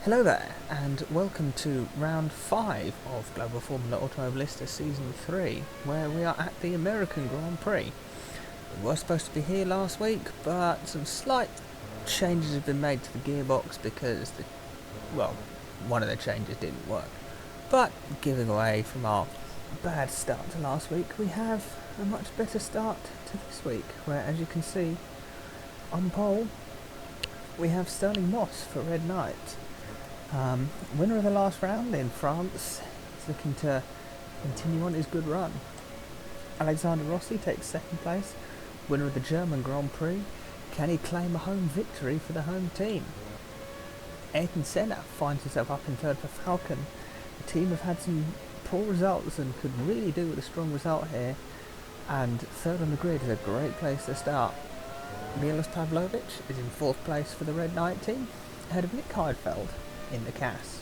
Hello there, and welcome to round 5 of Global Formula Automobilista Season 3, where we are at the American Grand Prix. We were supposed to be here last week, but some slight changes have been made to the gearbox because, one of the changes didn't work. But, giving away from our bad start to last week, we have a much better start to this week, where, as you can see, on pole, we have Sterling Moss for Red Knight. Winner of the last round in France is looking to continue on his good run. Alexander Rossi takes second place, winner of the German Grand Prix. Can he claim a home victory for the home team? Ayrton Senna finds himself up in third for Falcon. The team have had some poor results and could really do with a strong result here. And third on the grid is a great place to start. Milos Pavlovic is in fourth place for the Red Knight team, ahead of Nick Heidfeld in the CAS.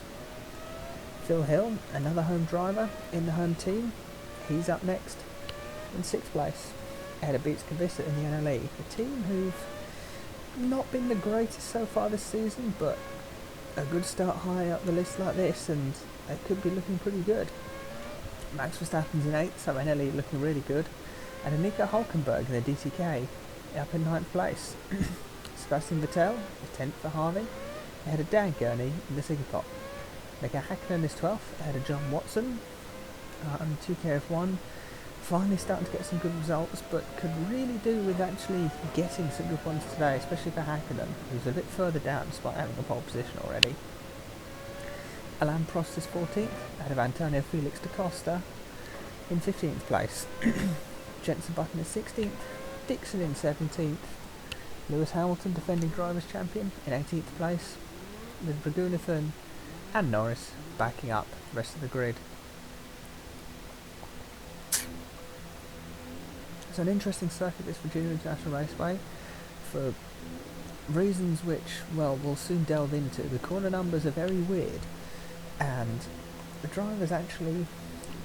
Phil Hill, another home driver in the home team, he's up next in sixth place, ahead of Beats Kvyat in the NLE, a team who've not been the greatest so far this season, but a good start high up the list like this and they could be looking pretty good. Max Verstappen's in 8th, so NLE looking really good, and Nico Hulkenberg in the DTK up in 9th place. Sebastian Vettel is 10th for Harvey, ahead of Dan Gurney in the Sigapop. Mika Hakkinen is 12th, ahead of John Watson on 2KF1. Finally starting to get some good results, but could really do with actually getting some good ones today, especially for Hakkinen, who's a bit further down despite having a pole position already. Alain Prost is 14th, ahead of Antonio Felix da Costa in 15th place. Jenson Button is 16th, Dixon in 17th, Lewis Hamilton, defending Drivers' Champion, in 18th place, with Raghunathan and Norris backing up the rest of the grid. It's an interesting circuit, this Virginia International Raceway, for reasons which, we'll soon delve into. The corner numbers are very weird, and the drivers actually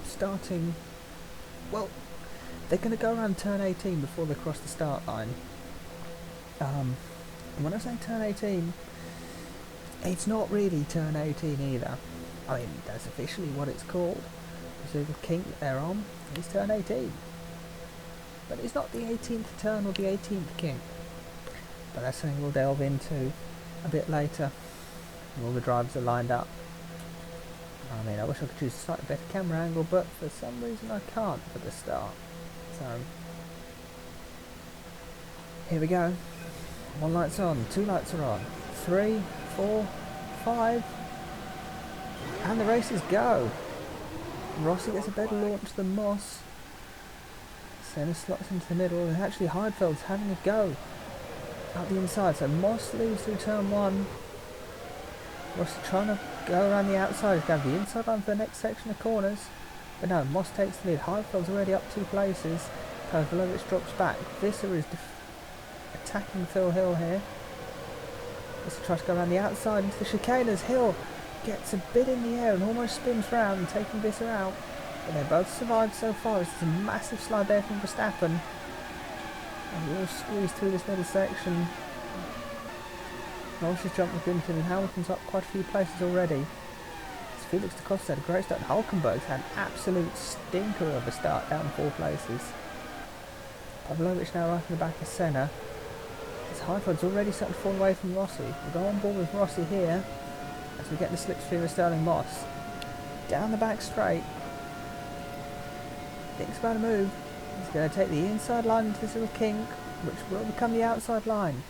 starting, they're going to go around turn 18 before they cross the start line. And when I say turn 18, it's not really turn 18 either. I mean, that's officially what it's called. You see the kink that they're on, it's turn 18. But it's not the 18th turn or the 18th kink. But that's something we'll delve into a bit later. All the drivers are lined up. I mean, I wish I could choose a slightly better camera angle, but for some reason I can't for the start. So, here we go. One light's on, two lights are on, 3, 4, 5, and the races go. Rossi gets a better launch than Moss. Senna slots into the middle, and actually Heidfeld's having a go up the inside. So Moss leaves through turn 1. Rossi trying to go around the outside. He's going to the inside line for the next section of corners. But no, Moss takes the lead. Heidfeld's already up 2 places. Pavlovic drops back. Visser is attacking Phil Hill here. Visser tries to go around the outside into the chicanes. Hill gets a bit in the air and almost spins round, taking Visser out. But they both survived so far. It's a massive slide there from Verstappen. And we all squeezed through this middle section. Norris has jumped with Gunton and Hamilton's up quite a few places already. As Felix da Costa had a great start. Hulkenberg's had an absolute stinker of a start, down 4 places. Pavlovic now right in the back of Senna. His Heidfeld's already started to fall away from Rossi. We'll go on board with Rossi here as we get the slipstream of Sterling Moss. Down the back straight. Thinks about a move. He's going to take the inside line into this little kink, which will become the outside line.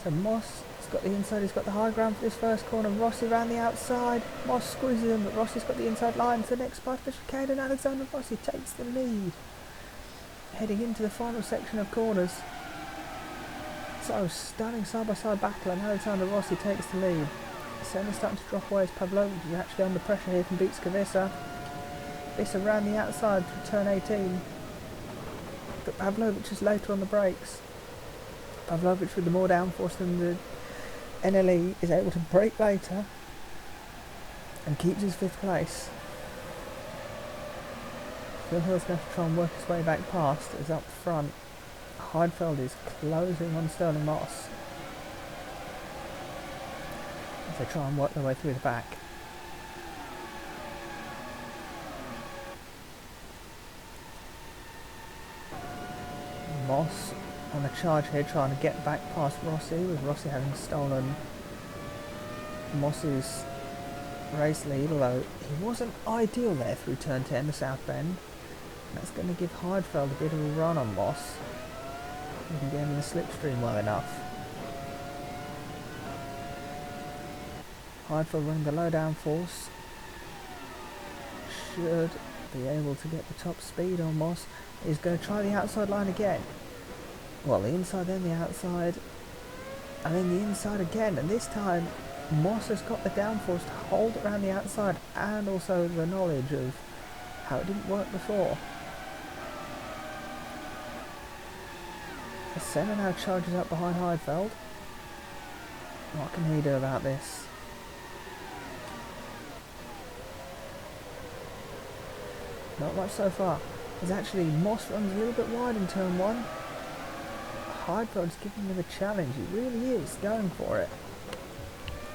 So Moss has got the inside, he's got the high ground for this first corner. Rossi around the outside. Moss squeezes him, but Rossi's got the inside line for the next part of the chicane, and Alexander Rossi takes the lead. Heading into the final section of corners. So stunning side-by-side battle, and Alexander Rossi takes the lead. Senna's starting to drop away as Pavlovic is actually under pressure here from Beats Kvyat. Visser around the outside through turn 18. But Pavlovic is later on the brakes. Pavlovic with the more downforce than the NLE is able to brake later and keeps his 5th place. Phil Hill's going to have to try and work his way back past as up front Heidfeld is closing on Sterling Moss. they try and work their way through the back. Moss on a charge here, trying to get back past Rossi, with Rossi having stolen Moss's race lead, although he wasn't ideal there through turn 10, the south bend. That's going to give Heidfeld a bit of a run on Moss. He can get him in the slipstream well enough. Heidfeld running the low downforce. Should be able to get the top speed on Moss. He's going to try the outside line again. Well, the inside, then the outside, and then the inside again. And this time, Moss has got the downforce to hold it around the outside, and also the knowledge of how it didn't work before. Senna now charges up behind Heidfeld. What can he do about this? Not much so far. There's actually Moss runs a little bit wide in turn 1. Heidfeld's giving him a challenge. He really is going for it.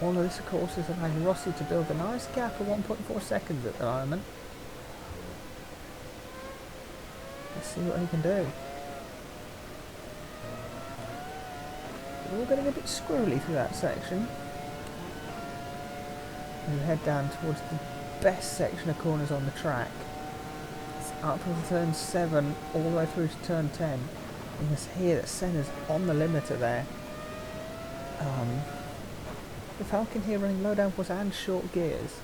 All of this, of course, is allowing Rossi to build a nice gap of 1.4 seconds at the moment. Let's see what he can do. We're all getting a bit squirrely through that section. We head down towards the best section of corners on the track. It's up from turn 7 all the way through to turn 10. You can see here that Senna's on the limiter there. The Falcon here running low downforce and short gears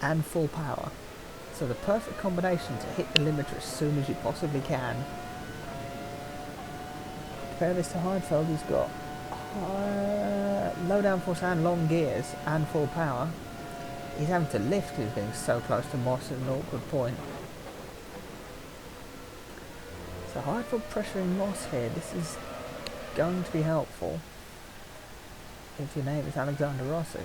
and full power. So the perfect combination to hit the limiter as soon as you possibly can. Compare this to Heidfeld, who's got low downforce and long gears and full power. He's having to lift because he's getting so close to Moss at an awkward point. So Heidfeld pressuring Moss here. This is going to be helpful if your name is Alexander Rossi.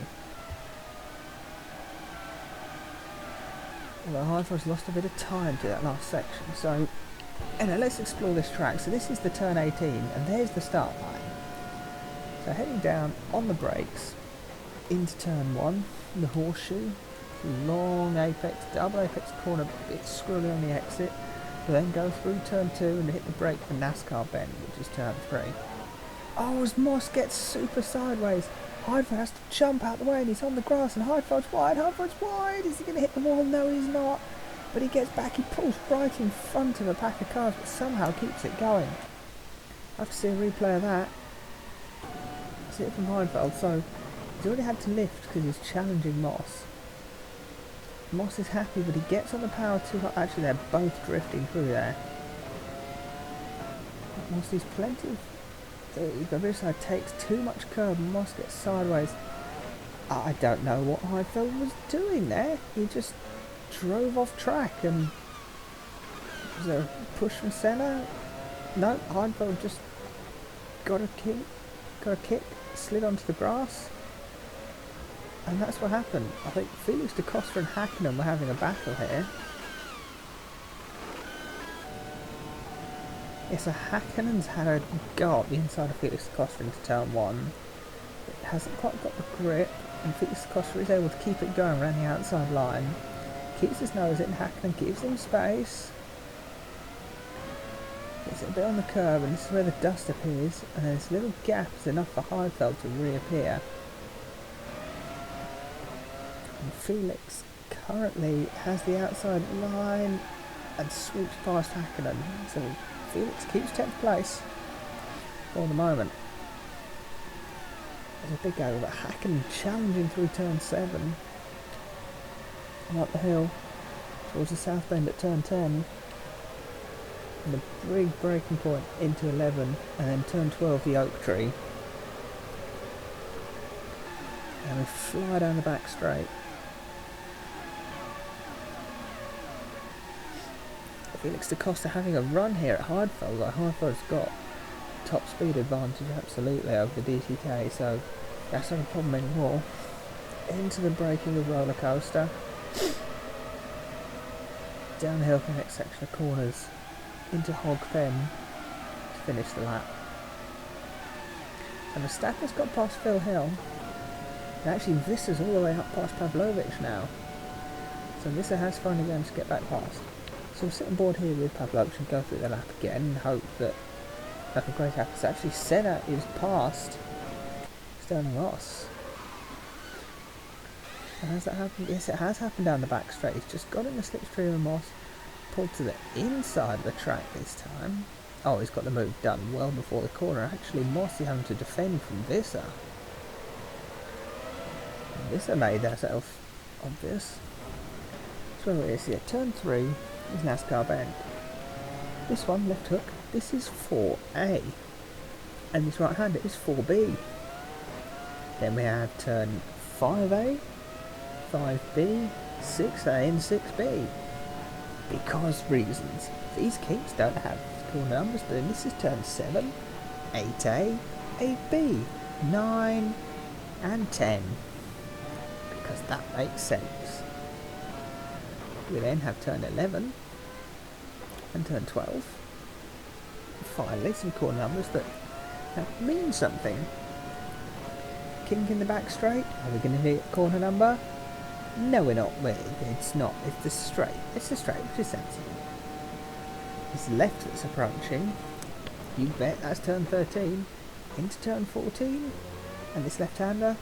Although Heidfeld's lost a bit of time to that last section. So let's explore this track. So this is the turn 18 and there's the start line. So heading down on the brakes into turn 1, the horseshoe, long apex, double apex corner, a bit squirrely on the exit. We'll then go through turn 2 and hit the brake for NASCAR bend, which is turn 3. Oh, as Moss gets super sideways, Heidfeld has to jump out the way and he's on the grass and Heidfeld's wide, is he going to hit the wall? No, he's not. But he gets back, he pulls right in front of a pack of cars, but somehow keeps it going. I have to see a replay of that. See it from Heidfeld, so he's already had to lift because he's challenging Moss. Moss is happy, but he gets on the power too hard. Actually, they're both drifting through there. Moss sees plenty of... Gabirsa takes too much curb and Moss gets sideways. I don't know what Heidfeld was doing there. He just drove off track and... Was there a push from Senna? No, Heidfeld just got a kick, slid onto the grass. And that's what happened. I think Felix da Costa and Hakkinen were having a battle here. Yes, so Hakkinen's had a go up the inside of Felix da Costa into turn 1. It hasn't quite got the grip, and Felix da Costa is able to keep it going around the outside line. Keeps his nose in, Hakkinen gives him space. Gets it a bit on the curb, and this is where the dust appears, and then this little gap is enough for Heidfeld to reappear. And Felix currently has the outside line and sweeps past Hakkinen. So Felix keeps 10th place for the moment. There's a big over, but Hakkinen challenging through turn 7 and up the hill towards the south bend at turn 10. And the big breaking point into 11, and then turn 12 the oak tree. And we fly down the back straight. Felix da Costa having a run here at Heidfeld. Like Heidfeld's got top speed advantage absolutely over the DTK, so that's not a problem anymore. Into the braking of roller coaster. Downhill for the next section of corners. Into Hog Fen to finish the lap. And Verstappen's got past Phil Hill. And actually Visser's all the way up past Pavlovich now. So Visser has finally managed to get back past. So we'll sit on board here with Pavlovich and go through the lap again and hope that nothing great happens. Actually Senna is past Sterling Moss. And has that happened? Yes, it has happened down the back straight. He's just got in the slipstream of Moss, pulled to the inside of the track this time. Oh, he's got the move done well before the corner. Actually, Moss is having to defend from Visser. Visser made herself obvious. So it is here. Turn 3 is NASCAR Bend. This one, left hook, this is 4A. And this right hander is 4B. Then we have turn 5A, 5B, 6A and 6B. Because reasons. These keeps don't have cool numbers, but this is turn 7, 8A, 8B, 9 and 10. Because that makes sense. We then have turn 11 and turn 12. Finally, some core numbers that mean something. Kink in the back straight. Are we going to hit corner number? No, we're not. It's not. It's the straight. It's the straight, which is sensible. It's left that's approaching. You bet that's turn 13. Into turn 14. And this left-hander.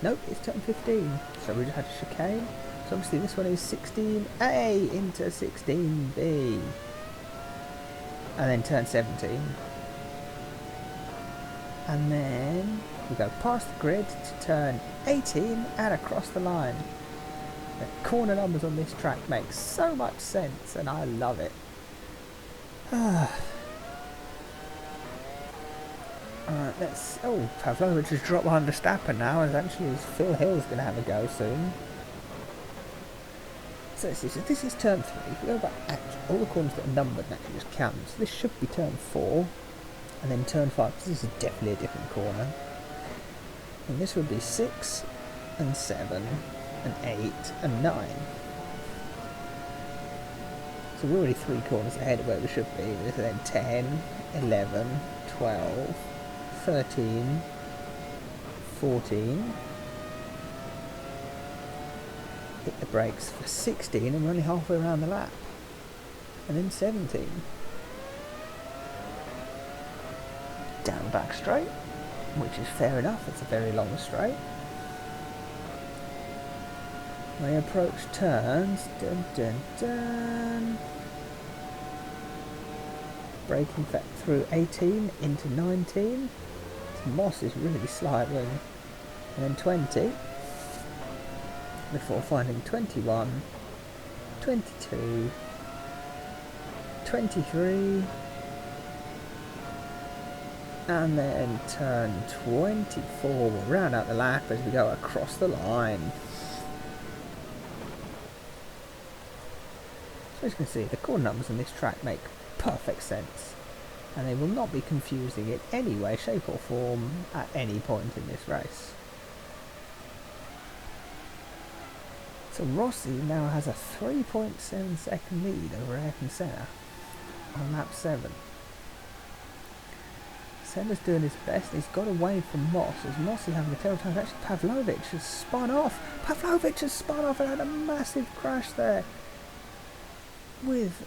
Nope, it's turn 15. So we just had a chicane. So obviously this one is 16A into 16B. And then turn 17. And then we go past the grid to turn 18 and across the line. The corner numbers on this track make so much sense and I love it. Alright, let's... Oh, Pavlovich has dropped behind Verstappen now, as actually Phil Hill's going to have a go soon. So this is turn 3. If we go back, all the corners that are numbered actually just count. So this should be turn 4, and then turn 5, because this is definitely a different corner. And this would be 6, and 7, and 8, and 9. So we're already 3 corners ahead of where we should be. This is then 10, 11, 12, 13, 14. Hit the brakes for 16 and we're only halfway around the lap. And then 17. Down back straight, which is fair enough, it's a very long straight. When we approach turns, dun dun dun. Braking through 18 into 19. Moss is really sliding. And then 20. Before finding 21, 22, 23, and then turn 24. We'll round out the lap as we go across the line. So as you can see, the core numbers on this track make perfect sense, and they will not be confusing in any way, shape or form at any point in this race. So Rossi now has a 3.7 second lead over Ayrton Senna on lap 7. Senna's doing his best. He's got away from Moss as Moss is having a terrible time. Actually, Pavlovich has spun off. Pavlovich has spun off and had a massive crash there with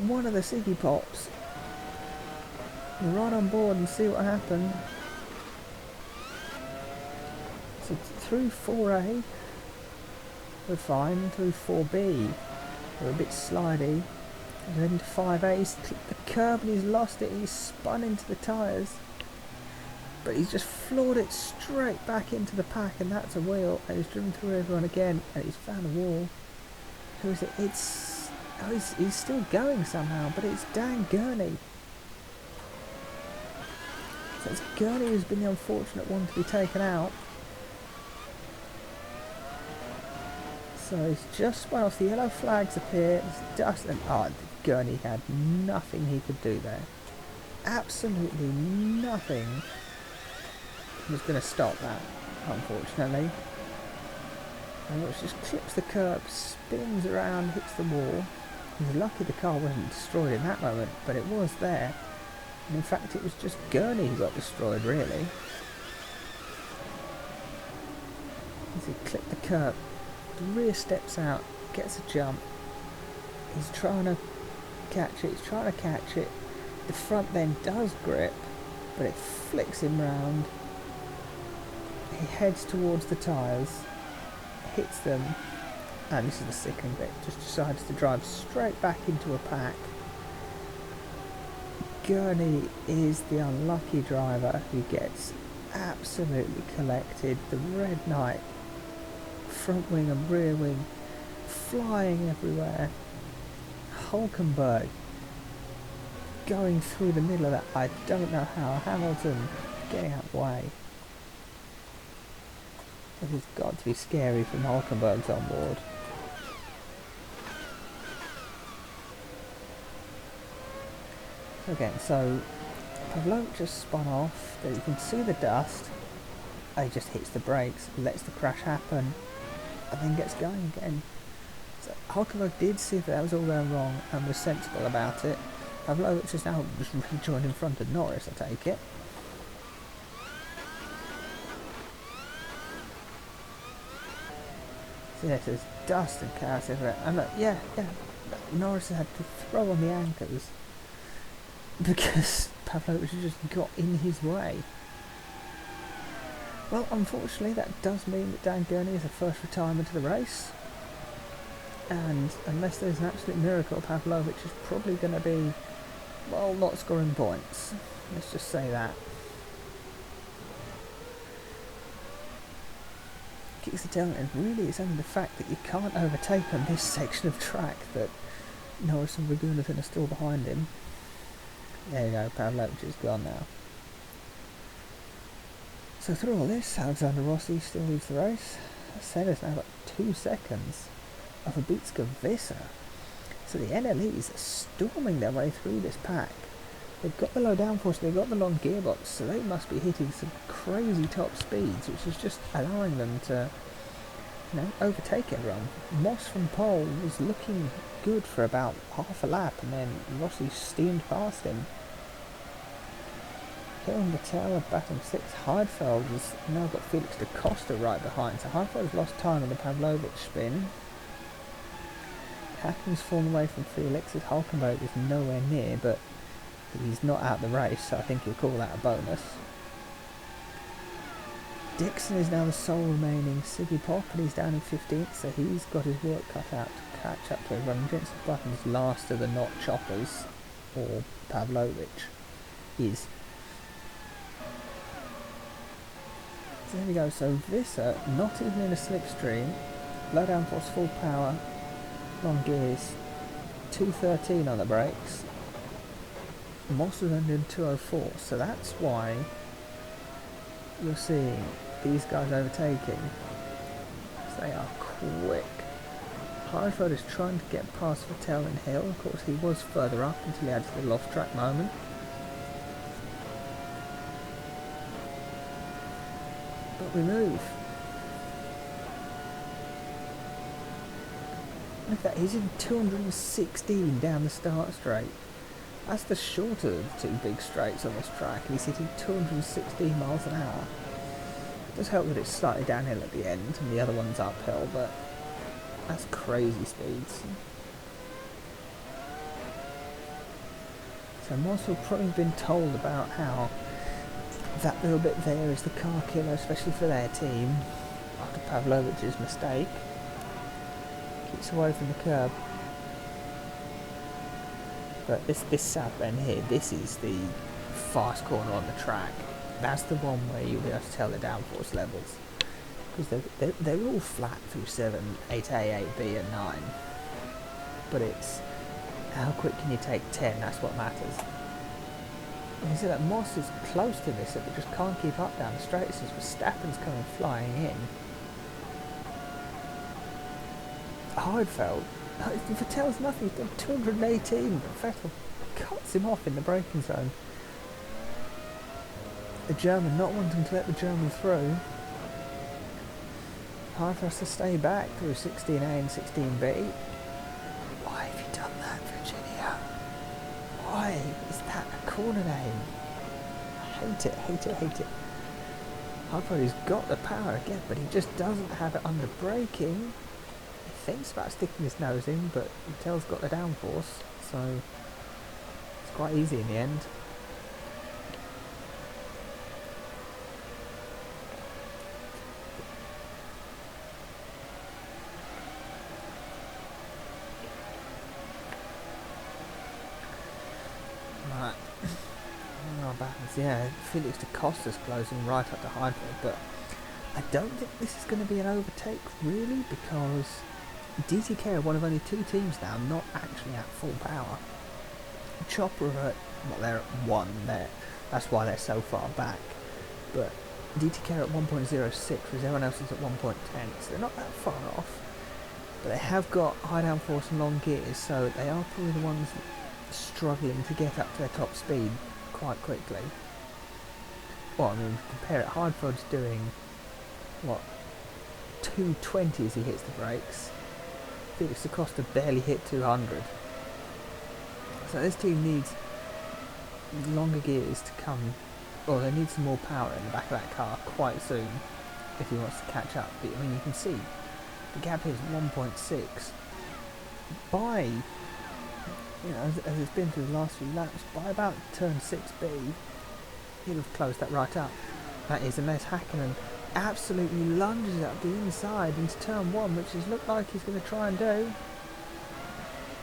one of the Siggy Pops. We're right on board and see what happened. So through 4A. We're fine. Through 4B, we're a bit slidey. And then into 5A, he's clipped the curb and he's lost it. He's spun into the tyres, but he's just floored it straight back into the pack, and that's a wheel. And he's driven through everyone again, and he's found a wall. Who is it? It's he's still going somehow, but it's Dan Gurney. So it's Gurney who's been the unfortunate one to be taken out. So he's just spun off, the yellow flags appear, it's dust, and Gurney had nothing he could do there. Absolutely nothing was going to stop that, unfortunately. And it just clips the curb, spins around, hits the wall. He's lucky the car wasn't destroyed in that moment, but it was there. And in fact it was just Gurney who got destroyed, really. As he clipped the curb, the rear steps out, gets a jump. He's trying to catch it. The front then does grip, but it flicks him round. He heads towards the tyres, hits them, and this is the sickening bit, just decides to drive straight back into a pack. Gurney is the unlucky driver who gets absolutely collected. The Red Knight, front wing and rear wing, flying everywhere. Hulkenberg going through the middle of that, I don't know how. Hamilton getting out of the way. It has got to be scary from Hulkenberg's on board. Again, so Pavlovich just spun off. You can see the dust. He just hits the brakes, lets the crash happen, and then gets going again. So Hulkenberg did see that was all going wrong and was sensible about it. Pavlovich is now just rejoined in front of Norris, I take it. So yes, there's dust and chaos everywhere. And look, yeah, Norris had to throw on the anchors because Pavlovich just got in his way. Well, unfortunately, that does mean that Dan Gurney is the first retirement of the race. And unless there's an absolute miracle, Pavlovich is probably going to be, well, not scoring points. Let's just say that. Kicks the tail, and really it's only the fact that you can't overtake on this section of track that Norris and Raghunathan are still behind him. There you go, Pavlovich is gone now. So through all this, Alexander Rossi still leads the race. Senna's now got 2 seconds of Kubica Visser. So the NLEs are storming their way through this pack. They've got the low downforce, they've got the long gearbox, so they must be hitting some crazy top speeds, which is just allowing them to, overtake everyone. Moss from pole was looking good for about half a lap, and then Rossi steamed past him. Hill and Vettel are back on 6. Heidfeld has now got Felix da Costa right behind, so Heidfeld has lost time in the Pavlovich spin. Happens fallen away from Felix as Hulkenberg is nowhere near, but he's not out the race, so I think you'll call that a bonus. Dixon is now the sole remaining Siggy Pop, and he's down in 15th, so he's got his work cut out to catch up to everyone. Jenson Button's last of the not choppers, or Pavlovich is. So there we go, so Visser, not even in a slipstream, low downforce, full power, long gears, 213 on the brakes. Moss was only in 204, so that's why you're seeing these guys overtaking. They are quick. Heidfeld is trying to get past Vettel and Hill. Of course, he was further up until he had the little off-track moment. But we move. Look at that, he's in 216 down the start straight. That's the shorter of the 2 big straights on this track, and he's hitting 216 miles an hour. It does help that it's slightly downhill at the end, and the other one's uphill, but that's crazy speeds. So Moss will probably have been told about how that little bit there is the car killer, especially for their team, after Pavlovich's mistake. Keeps away from the curb. But this south bend here, this is the fast corner on the track. That's the one where you'll be able to tell the downforce levels. Because they're all flat through 7, 8A, 8B and 9. But it's how quick can you take 10, that's what matters. You see that Moss is close to this, but just can't keep up down the straights as Verstappen's coming flying in. Heidfeld, Vettel's nothing, he's done 218, but Vettel cuts him off in the braking zone. The German not wanting to let the German through. Hard for us to stay back through 16A and 16B. Why have you done that, Virginia? Why is that a corner name? I hate it, hate it, hate it. Hartford has got the power again, but he just doesn't have it under braking. He thinks about sticking his nose in, but Mattel's got the downforce, so it's quite easy in the end. Right. Oh, battles. Yeah, Felix da Costa's closing right up to Heidfeld, but I don't think this is going to be an overtake, really, because DTK are one of only two teams now not actually at full power. Chopper are at, well, they're at 1, that's why they're so far back, but DTK are at 1.06, whereas everyone else is at 1.10, so they're not that far off, but they have got high downforce and long gears, so they are probably the ones struggling to get up to their top speed quite quickly. Well, I mean, compare it, Hardford's doing what, 220 as he hits the brakes. Felix da Costa barely hit 200. So this team needs longer gears to come, or they need some more power in the back of that car quite soon if he wants to catch up. But, I mean, you can see the gap here is 1.6. By, you know, as it's been through the last few laps, by about turn 6B, he'll have closed that right up. That is, unless Hakkinen absolutely lunges up the inside into turn 1, which has looked like he's going to try and do.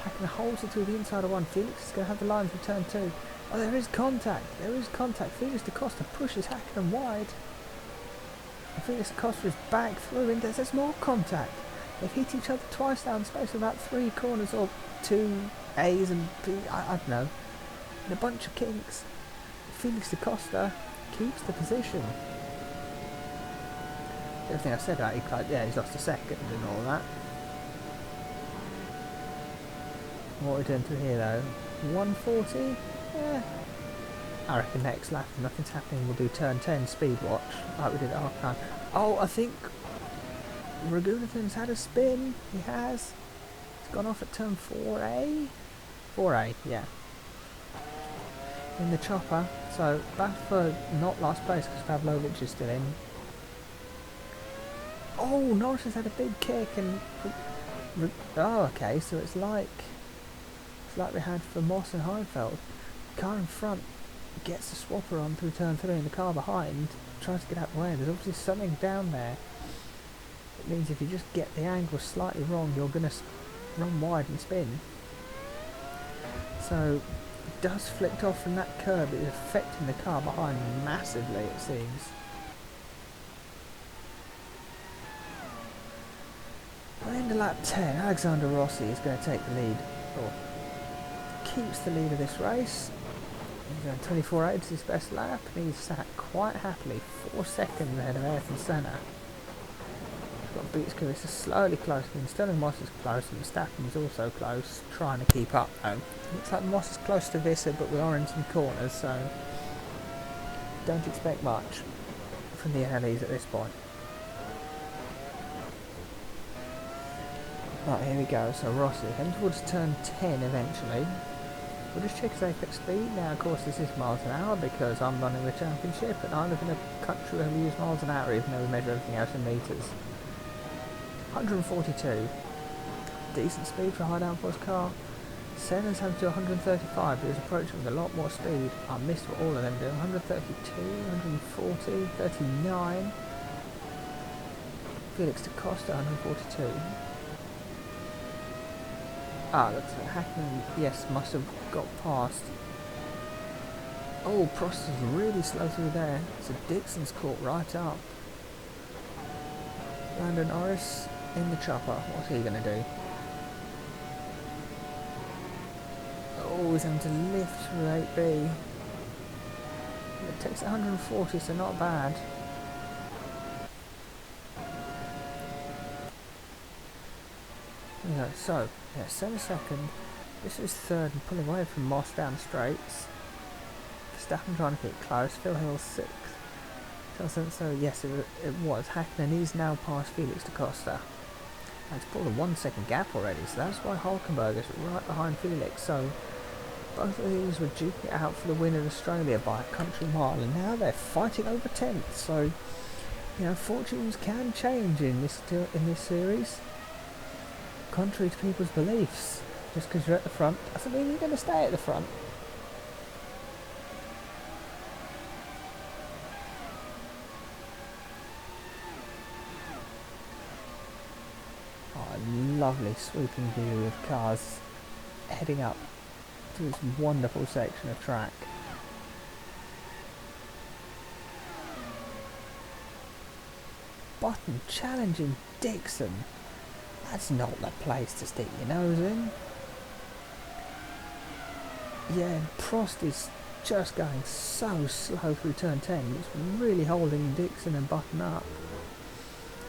Hakkinen holds it to the inside of 1. Felix is going to have the line for turn 2. Oh, there is contact. There is contact. Felix da Costa pushes Hakkinen wide. And Felix da Costa is back through, and there's more contact. They've hit each other twice now in the space of about 3 corners, or 2 A's and B, I don't know. In a bunch of kinks. Felix da Costa keeps the position. Everything I've said about he's lost a second and all that. What are we doing through here though? 140? Yeah. I reckon next lap, if nothing's happening, we'll do turn 10 speed watch, like we did at half time. Oh, I think Raghunathan's had a spin. He has. He's gone off at turn 4A? 4A, yeah. In the chopper. So, back for not last place because Pavlovich is still in. Oh, Norris has had a big kick and... Oh, okay, so it's like we had for Moss and Heidfeld. The car in front gets the swapper on through turn 3 and the car behind tries to get out of the way. There's obviously something down there. It means if you just get the angle slightly wrong, you're going to run wide and spin. So, it does flicked off from that curb. It's affecting the car behind massively, it seems. By the end of lap 10, Alexander Rossi is going to take the lead, or keeps the lead of this race. He's going 24.8 to his best lap, and he's sat quite happily 4 seconds ahead of Ayrton Senna. He's got Beats Carissa slowly closing. Sterling Moss is close, and Verstappen is also close, trying to keep up though. Looks like Moss is close to Visser, but we are in some corners, so don't expect much from the NLEs at this point. Right, here we go. So Rossi heading towards turn 10 eventually. We'll just check his apex speed. Now, of course, this is miles an hour because I'm running the championship and I live in a country where we use miles an hour even though we measure everything else in metres. 142. Decent speed for a high downforce car. Senna's having to do 135, but he's approaching with a lot more speed. I missed what all of them do. 132, 140, 39. Felix da Costa, 142. Ah, looks like Hakkinen, yes, must have got past. Oh, Prost is really slow through there. So Dixon's caught right up. Lando Norris in the chopper. What's he going to do? Oh, he's having to lift through 8B. It takes 140, so not bad. Yeah, so, yeah, Senna second. This is third and pulling away from Moss down the straights. Verstappen trying to keep close. Phil Hill sixth. So yes, it was. Hakkinen is now past Felix da Costa. And it's pulled a 1 second gap already, so that's why Hulkenberg is right behind Felix. So both of these were duking it out for the win in Australia by a country mile, and now they're fighting over 10th. So You know, fortunes can change in this series, contrary to people's beliefs. Just because you're at the front doesn't mean you're going to stay at the front. Oh, lovely sweeping view of cars heading up to this wonderful section of track. Button challenging Dixon. That's not the place to stick your nose in. Yeah, Prost is just going so slow through turn 10. It's really holding Dixon and Button up.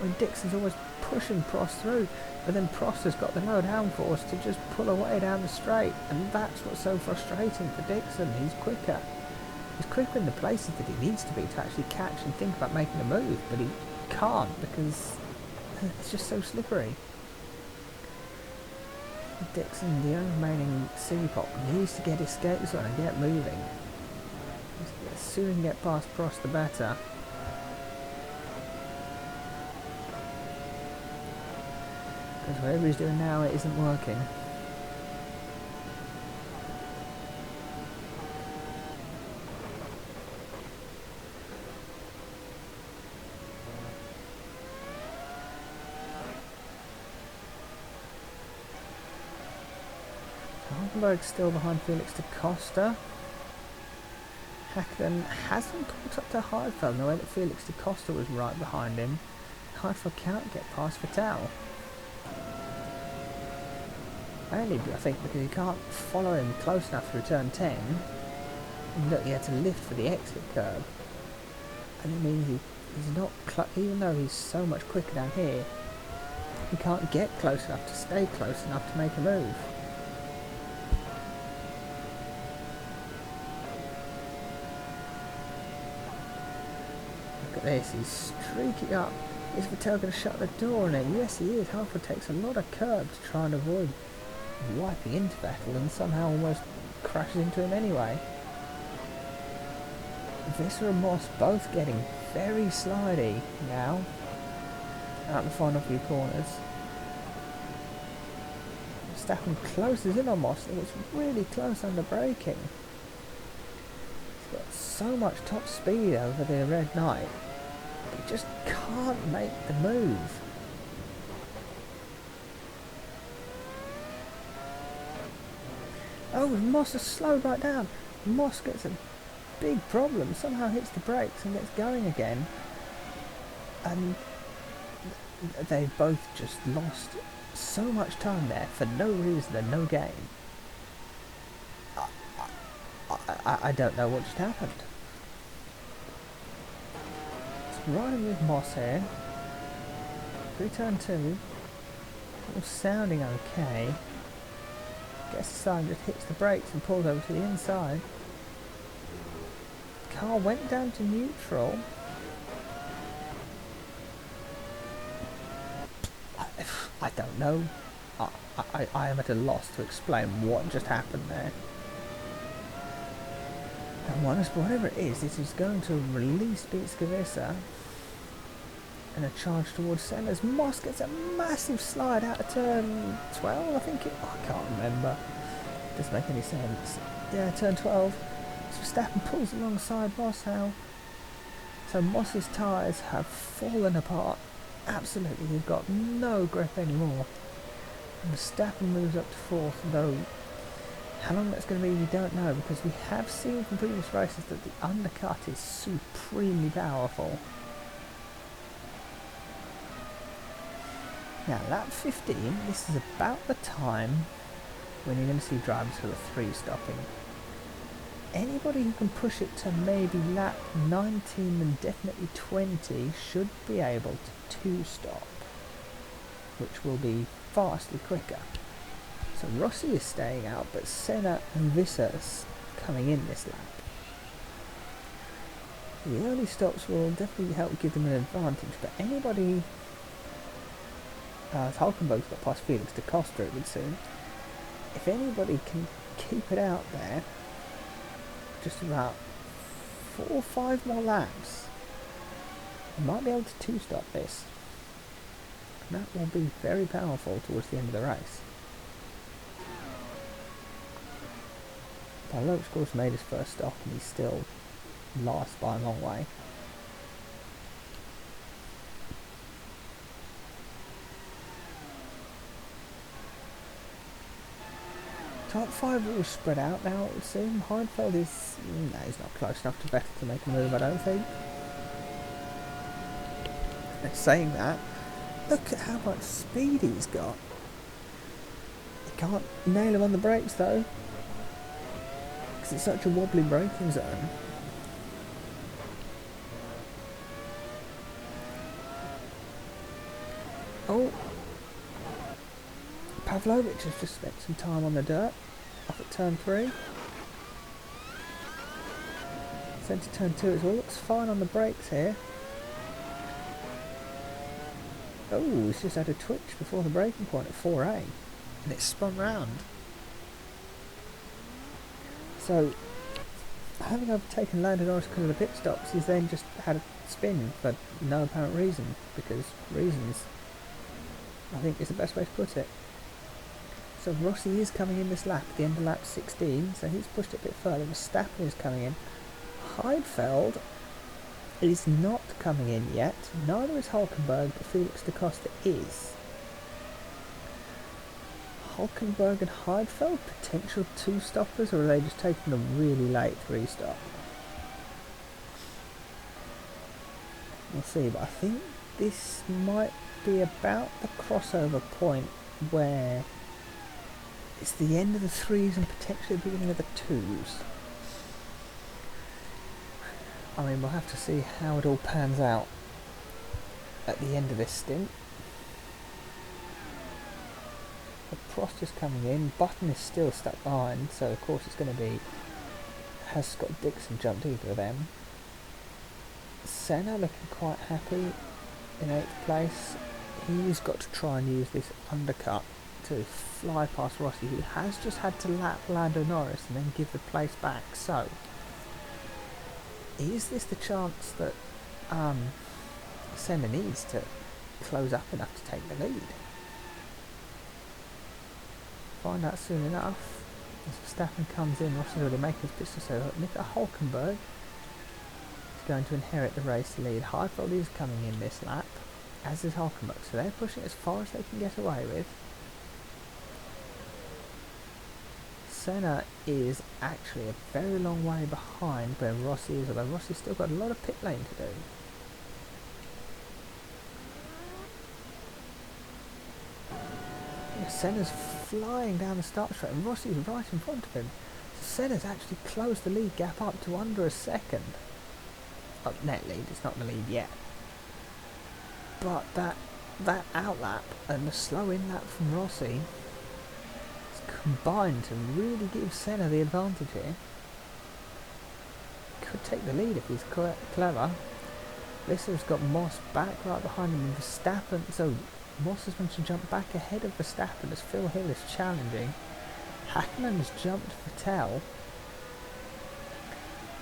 I mean, Dixon's always pushing Prost through, but then Prost has got the no downforce to just pull away down the straight, and that's what's so frustrating for Dixon. He's quicker. He's quicker in the places that he needs to be to actually catch and think about making a move, but he can't because it's just so slippery. Dixon, the only remaining C-pop, needs to get his skates on and get moving. The sooner he can get past Prost, the better. Because whatever he's doing now, it isn't working. Hulkenberg's still behind Felix da Costa. Hakkinen hasn't caught up to Heidfeld in the way that Felix da Costa was right behind him. Heidfeld can't get past Vettel. Only, I think, because he can't follow him close enough through turn 10. And look, he had to lift for the exit curve. And it means he's not, even though he's so much quicker down here, he can't get close enough to stay close enough to make a move. Look at this, he's streaking up. Is Vettel going to shut the door on him? Yes, he is. Halford takes a lot of curb to try and avoid wiping into Vettel and somehow almost crashes into him anyway. Visser and Moss both getting very slidey now out the final few corners. Verstappen closes in on Moss. It was really close under braking. He's got so much top speed over the Red Knight, but he just can't make the move. Oh, Moss has slowed right down. Moss gets a big problem. Somehow hits the brakes and gets going again. And they've both just lost so much time there for no reason and no gain. I don't know what just happened. It's riding with Moss here. Through turn 2. All sounding okay. Gets aside, just hits the brakes and pulls over to the inside. Car went down to neutral. I don't know. I am at a loss to explain what just happened there. And whatever it is going to release Bielsa and a charge towards Senna's. Moss gets a massive slide out of turn 12, I think I can't remember. Doesn't make any sense. Yeah, turn 12. So Verstappen pulls alongside Moss now. So Moss's tyres have fallen apart. Absolutely, he's got no grip anymore. And Verstappen moves up to 4th, though how long that's going to be we don't know, because we have seen from previous races that the undercut is supremely powerful. Now, lap 15, this is about the time when you're going to see drivers who are 3 stopping. Anybody who can push it to maybe lap 19 and definitely 20 should be able to 2 stop, which will be vastly quicker. So Rossi is staying out, but Senna and Visser coming in this lap. The early stops will definitely help give them an advantage, but anybody... Hulkenberg's got past Felix da Costa, it would seem. If anybody can keep it out there, just about 4 or 5 more laps, I might be able to two-stop this. And that will be very powerful towards the end of the race. Paolo, of course, made his first stop and he's still last by a long way. Top 5 will spread out now, it would seem. Heidfeld is... no, he's not close enough to Vettel to make a move, I don't think. And saying that, look at how much speed he's got. He can't nail him on the brakes though, because it's such a wobbly braking zone. Oh, Pavlovich has just spent some time on the dirt, off at turn 3. Centre turn 2 as well, looks fine on the brakes here. Oh, he's just had a twitch before the braking point at 4A, and it's spun round. So, having overtaken Lando Norris because of the pit stops, he's then just had a spin for no apparent reason, because reasons, I think, is the best way to put it. So Rossi is coming in this lap, at the end of lap 16, so he's pushed it a bit further. Verstappen is coming in. Heidfeld is not coming in yet, neither is Hulkenberg, but Felix da Costa is. Hulkenberg and Heidfeld, potential two-stoppers, or are they just taking a really late three-stop? We'll see, but I think this might be about the crossover point where it's the end of the threes and potentially the beginning of the twos. I mean, we'll have to see how it all pans out at the end of this stint. But Prost is coming in, Button is still stuck behind, so of course it's going to be, has Scott Dixon jumped either of them. Senna looking quite happy in 8th place. He's got to try and use this undercut to fly past Rossi, who has just had to lap Lando Norris and then give the place back. So, is this the chance that Senna needs to close up enough to take the lead? Find out soon enough. As Verstappen comes in, Rossi's already making his pistol, so Nico Hulkenberg is going to inherit the race lead. Heidfeld is coming in this lap, as is Hulkenberg, so they're pushing as far as they can get away with. Senna is actually a very long way behind where Rossi is, although Rossi's still got a lot of pit lane to do. Yeah, Senna's flying down the start straight and Rossi's right in front of him. So Senna's actually closed the lead gap up to under a second. Oh, net lead, it's not the lead yet. But that outlap and the slow in-lap from Rossi combined to really give Senna the advantage here. Could take the lead if he's clever. Lisser's got Moss back right behind him and Verstappen, so Moss has managed to jump back ahead of Verstappen as Phil Hill is challenging. Hackman has jumped Vettel.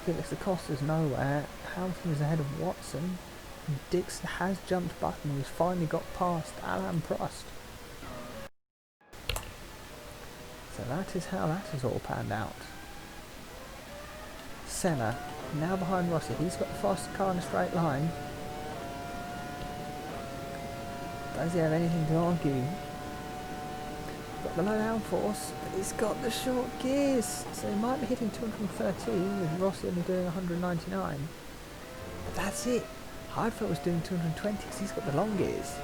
Felix da Costa's nowhere. Hamilton is ahead of Watson. And Dixon has jumped Button, who's finally got past Alain Prost. So that is how that has all panned out. Senna, now behind Rossi. He's got the fastest car in a straight line. Does he have anything to argue? Got the low downforce, but he's got the short gears. So he might be hitting 213 with Rossi only doing 199. But that's it. Heidfeld was doing 220 because he's got the long gears.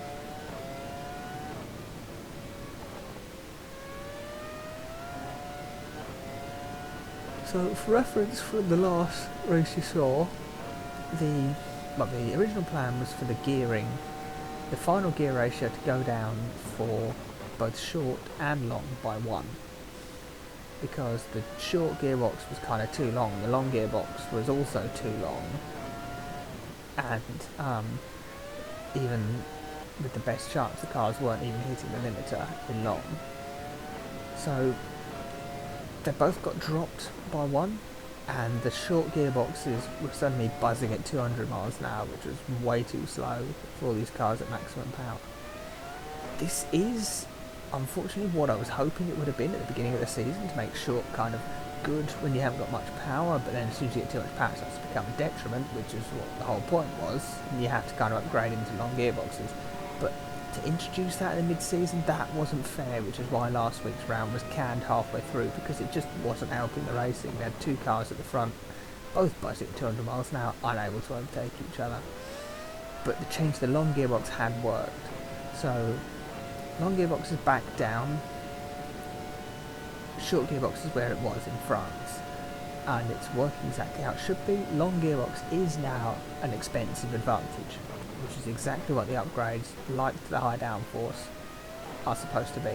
So, for reference from the last race you saw, the original plan was for the gearing, the final gear ratio to go down for both short and long by 1. Because the short gearbox was kind of too long, the long gearbox was also too long. And even with the best chance, the cars weren't even hitting the limiter in long. So, they both got dropped by 1, and the short gearboxes were suddenly buzzing at 200 miles an hour, which was way too slow for all these cars at maximum power. This is unfortunately what I was hoping it would have been at the beginning of the season, to make short kind of good when you haven't got much power, but then as soon as you get too much power it starts to become a detriment, which is what the whole point was, and you have to kind of upgrade into long gearboxes. But to introduce that in the mid-season, that wasn't fair, which is why last week's round was canned halfway through, because it just wasn't helping the racing. We had two cars at the front, both buzzing at 200 miles an hour, unable to overtake each other. But the change to the long gearbox had worked. So long gearbox is back down, short gearbox is where it was in France, and it's working exactly how it should be. Long gearbox is now an expensive advantage, which is exactly what the upgrades, like the high downforce, are supposed to be.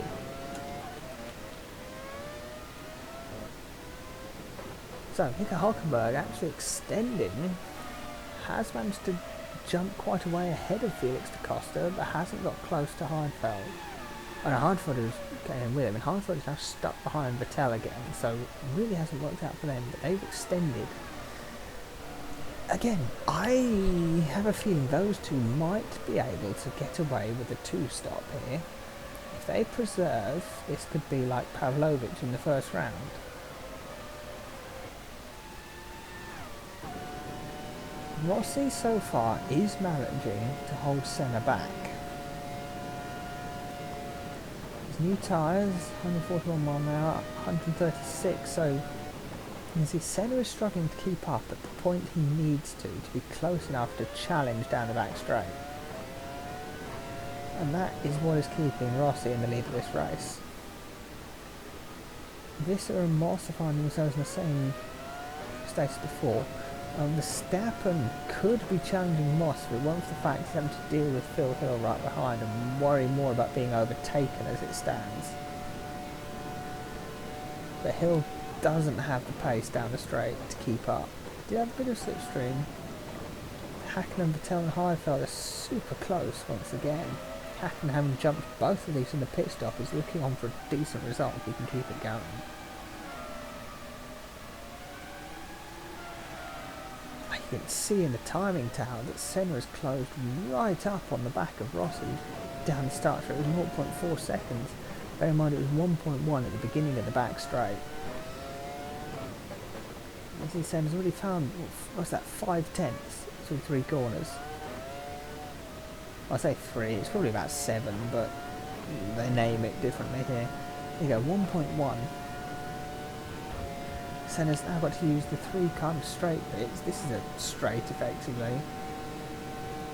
So Nico Hulkenberg, actually extending, has managed to jump quite a way ahead of Felix da Costa, but hasn't got close to Heidfeld. And Heidfeld is getting with him, and Heidfeld is now stuck behind Vettel again, so it really hasn't worked out for them, but they've extended. Again, I have a feeling those two might be able to get away with a two-stop here. If they preserve, this could be like Pavlovich in the first round. Rossi so far is managing to hold Senna back. His new tyres, 141 mile an hour, 136, so you can see Senna is struggling to keep up at the point he needs to be close enough to challenge down the back straight. And that is what is keeping Rossi in the lead of this race. Visser and Moss are finding themselves in the same status before. Verstappen could be challenging Moss, but once the fact he's having to deal with Phil Hill right behind and worry more about being overtaken as it stands. But Hill doesn't have the pace down the straight to keep up. He did have a bit of slipstream. Hakkinen, Vettel and Heidfeld are super close once again. Hakkinen, having jumped both of these in the pit stop, is looking on for a decent result if he can keep it going. You can see in the timing tower that Senna is closed right up on the back of Rossi down the start straight. It was 0.4 seconds. Bear in mind it was 1.1 at the beginning of the back straight. You see Senna's already found, what's that, 5/10 through 3 corners. I say 3, it's probably about 7, but they name it differently here. There you go, 1.1. Senna's now got to use the 3 kind of straight bits. This is a straight effectively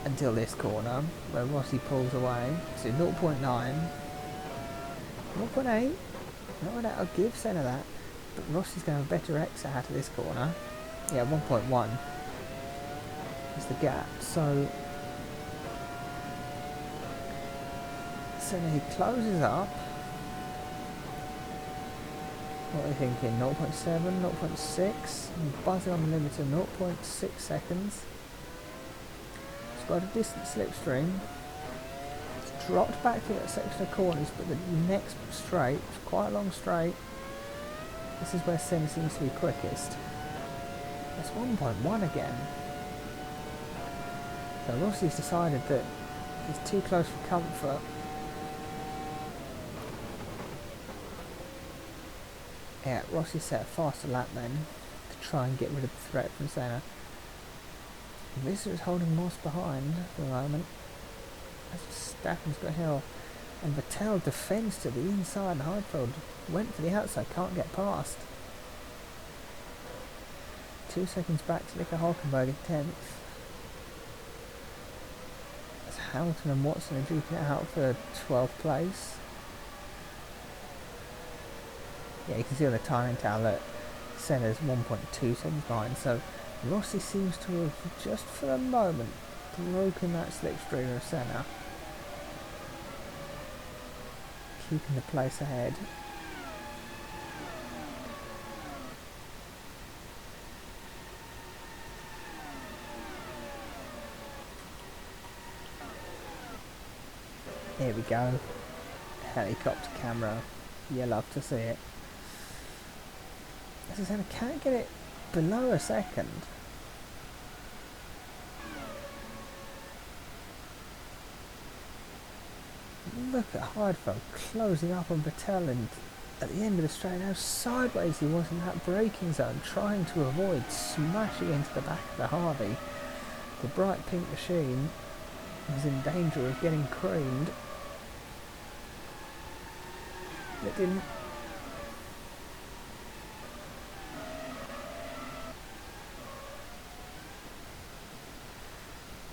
until this corner where Rossi pulls away. So 0.9, 0.8. I'll give Senna that, but Rossi's going to have a better exit out of this corner. Yeah, 1.1 is the gap. So Senna, he closes up. What are you thinking? 0.7, 0.6, buzzing on the limit of 0.6 seconds. It's got a decent slipstream. It's dropped back through that section of corners, but the next straight, quite a long straight, this is where Senna seems to be quickest. That's 1.1 again. So Rossi's decided that he's too close for comfort. Yeah, Rossi set a faster lap then to try and get rid of the threat from Senna. Visser is holding Moss behind for the moment. As Verstappen's got Hill. And Vettel defends to the inside, and Heidfeld went for the outside, can't get past. 2 seconds back to Nico Hulkenberg in 10th. As Hamilton and Watson are duking it out for 12th place. Yeah, you can see on the timing tower that Senna's 1.2 seconds behind, so Rossi seems to have, just for a moment, broken that slipstream of Senna, keeping the place ahead. Here we go, helicopter camera, you love to see it. As I said, I can't get it below a second. Look at Heidfeld closing up on Vettel, and at the end of the straight, how sideways he was in that braking zone, trying to avoid smashing into the back of the Harvey. The bright pink machine was in danger of getting creamed. It didn't.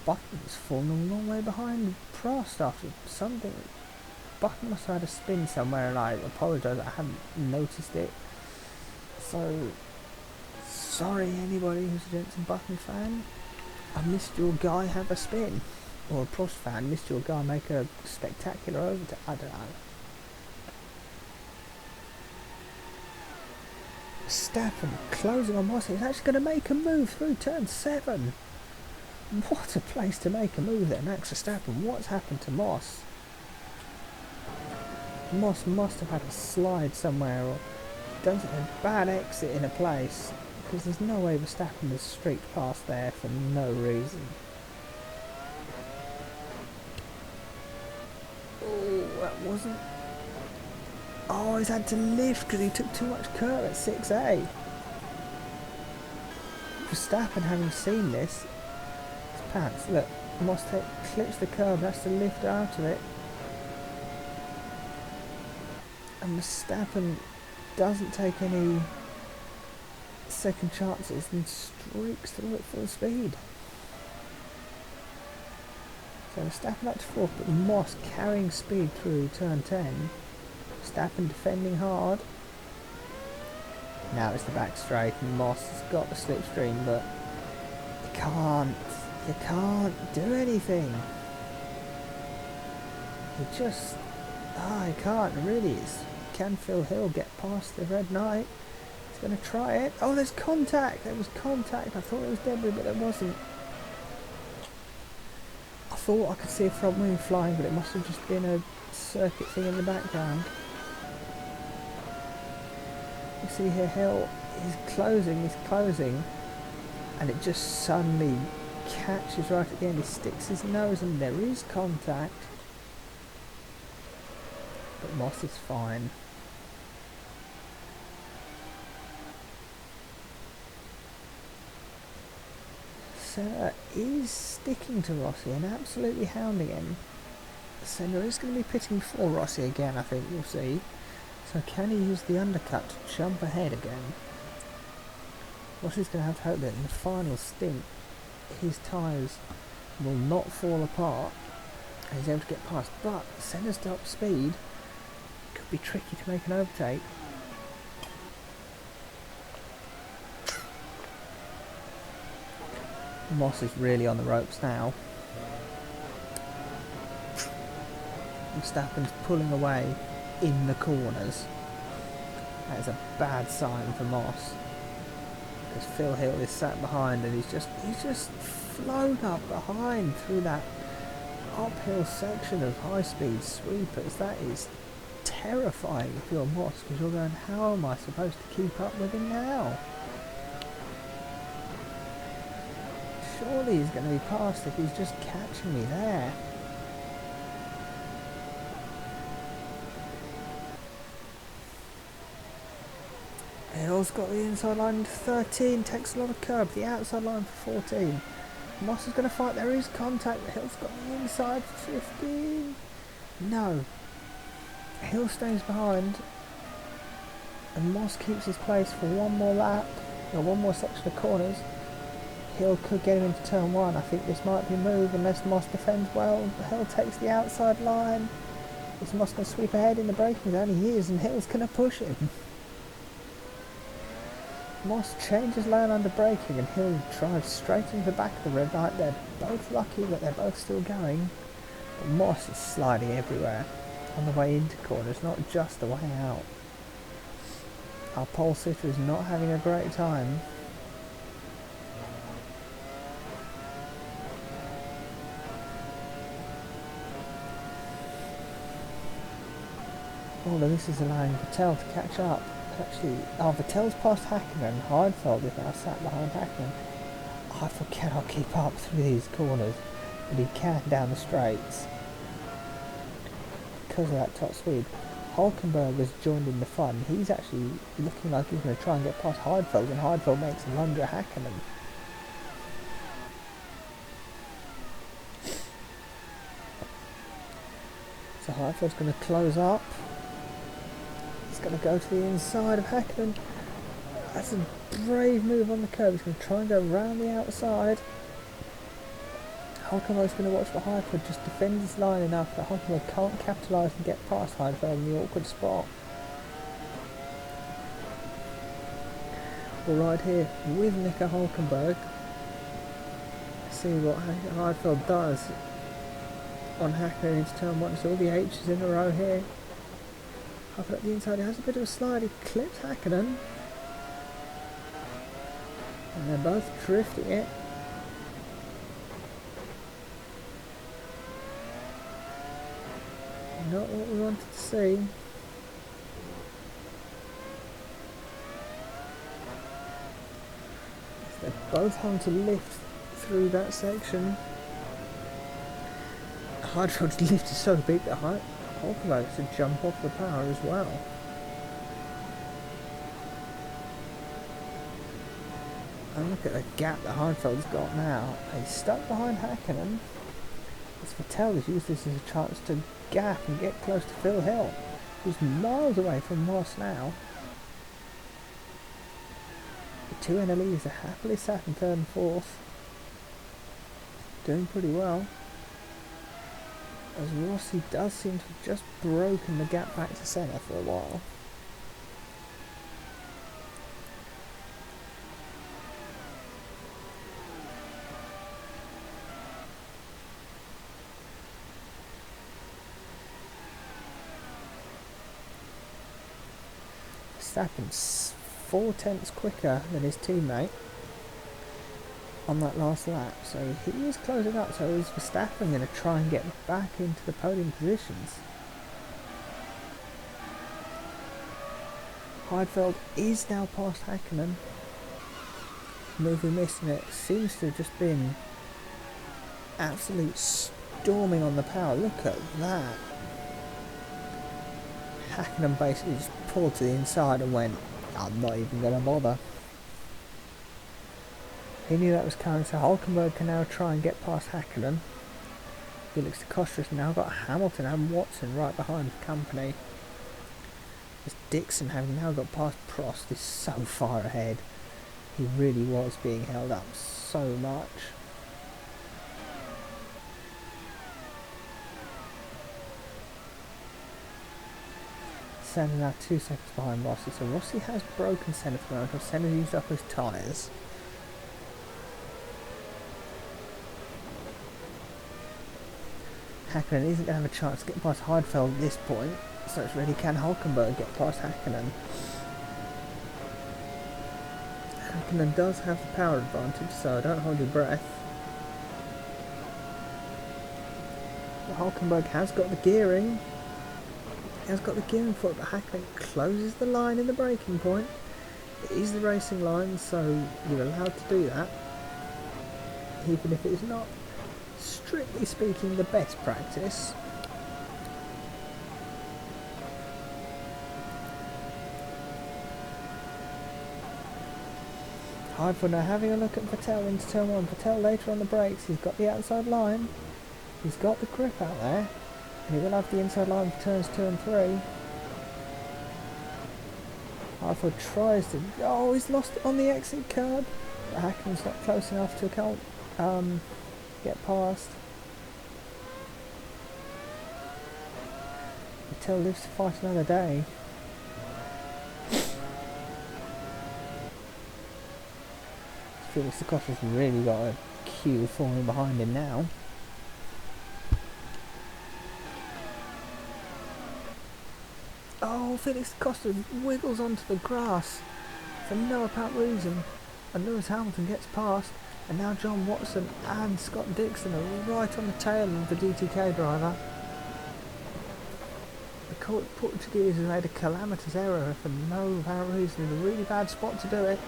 Button's fallen a long way behind Prost after something. Button must have had a spin somewhere, and I apologise, I hadn't noticed it. So, sorry anybody who's a Jenson Button fan. I missed your guy have a spin. Or a Prost fan, missed your guy make a spectacular overtake. I don't know. Verstappen closing on Moss. He's actually going to make a move through turn 7. What a place to make a move there, Max Verstappen. What's happened to Moss? Moss must have had a slide somewhere, or done a bad exit in a place, because there's no way Verstappen has streaked past there for no reason. Oh, that wasn't... Oh, he's had to lift because he took too much curve at 6A. Verstappen, having seen this, his pants, look, Moss clips the curve, has to lift out of it. And Verstappen doesn't take any second chances and streaks through at full speed. So Verstappen up to 4th, but Moss carrying speed through turn 10. Verstappen defending hard. Now it's the back straight and Moss has got the slipstream, but you can't do anything. You can't really. Can Phil Hill get past the red knight? He's going to try it. Oh, there's contact. There was contact. I thought it was debris, but it wasn't. I thought I could see a front wing flying, but it must have just been a circuit thing in the background. You see here, Hill is closing, and it just suddenly catches right at the end. He sticks his nose and there is contact. But Moss is fine. Senna is sticking to Rossi and absolutely hounding him. Senna is going to be pitting before Rossi again, I think we'll see. So can he use the undercut to jump ahead again? Rossi's going to have to hope that in the final stint his tyres will not fall apart and he's able to get past. But Senna's top speed could be tricky to make an overtake. Moss is really on the ropes now. Verstappen's pulling away in the corners. That is a bad sign for Moss, because Phil Hill is sat behind and he's just flown up behind through that uphill section of high-speed sweepers. That is terrifying if you're Moss, because you're going, how am I supposed to keep up with him now? Surely he's going to be past if he's just catching me there. Hill's got the inside line to 13, takes a lot of curb, the outside line for 14. Moss is going to fight, there is contact, Hill's got the inside for 15. No. Hill stays behind, and Moss keeps his place for one more lap, or one more section of corners. Hill could get him into turn 1. I think this might be a move unless Moss defends well. Hill takes the outside line. Is Moss going to sweep ahead in the braking zone? He is, and Hill's going to push him. Moss changes lane under braking and Hill drives straight into the back of the red light. They're both lucky that they're both still going. But Moss is sliding everywhere on the way into corners, not just the way out. Our pole sitter is not having a great time. All of this is allowing Vettel to catch up. actually... Oh, Vettel's past Hakkinen. Heidfeld is now sat behind Hakkinen. Heidfeld cannot keep up through these corners, but he can down the straights because of that top speed. Hulkenberg has joined in the fun. He's actually looking like he's going to try and get past Heidfeld, and Heidfeld makes a lunge at Hakkinen. So Heidfeld's going to close up. He's going to go to the inside of Hakkinen. That's a brave move on the curve. He's going to try and go round the outside. Hulkenberg's going to watch for Heidfeld, just defend his line enough that Hulkenberg can't capitalise and get past Heidfeld in the awkward spot. We'll ride here with Nico Hulkenberg. See what Heidfeld does on Hakkinen into turn 1. So all the H's in a row here. Heidfeld at the inside, he has a bit of a slide, he clips Hakkinen. And they're both drifting it. Not what we wanted to see. They're both having to lift through that section. Heidfeld's lift is so big that Hulkenberg has to jump off the power as well. And look at the gap that Heidfeld's got now. He's stuck behind Hakkinen. As Vettel has used this as a chance to gap and get close to Phil Hill, who's miles away from Ross now. The two NLEs are happily sat in third and fourth, doing pretty well, as Rossi does seem to have just broken the gap back to Senna for a while. Verstappen's 4/10 quicker than his teammate on that last lap, so he is closing up. So is Verstappen going to try and get back into the podium positions? Heidfeld is now past Hakkinen. Move we missed, and it seems to have just been absolute storming on the power. Look at that. Hakkinen basically just pulled to the inside and went, I'm not even going to bother. He knew that was coming, so Hulkenberg can now try and get past Hakkinen. Felix da Costa has now got Hamilton and Watson right behind the company. As Dixon, having now got past Prost, is so far ahead. He really was being held up so much. Senna now 2 seconds behind Rossi, so Rossi has broken Senna for the moment, because Senna's used up his tyres. Hakkinen isn't going to have a chance to get past Heidfeld at this point, so it's really, can Hulkenberg get past Hakkinen? Hakkinen does have the power advantage, so don't hold your breath. But Hulkenberg has got the gearing. He has got the gearing for it, but Hakkinen closes the line in the braking point. It is the racing line, so you're allowed to do that, even if it is not, strictly speaking, the best practice. Heidfeld now having a look at Vettel into turn 1. Vettel later on the brakes, he's got the outside line, he's got the grip out there, and he will have the inside line for turns 2 and 3. Heidfeld tries to, oh, he's lost it on the exit curb, but Hakkinen's not close enough to get past. Vettel lives to fight another day. Felix da Costa's really got a queue falling behind him now. Oh, Felix da Costa wiggles onto the grass for no apparent reason, and Lewis Hamilton gets past, and now John Watson and Scott Dixon are right on the tail of the DTK driver. Da Portuguese has made a calamitous error for no apparent reason in a really bad spot to do it.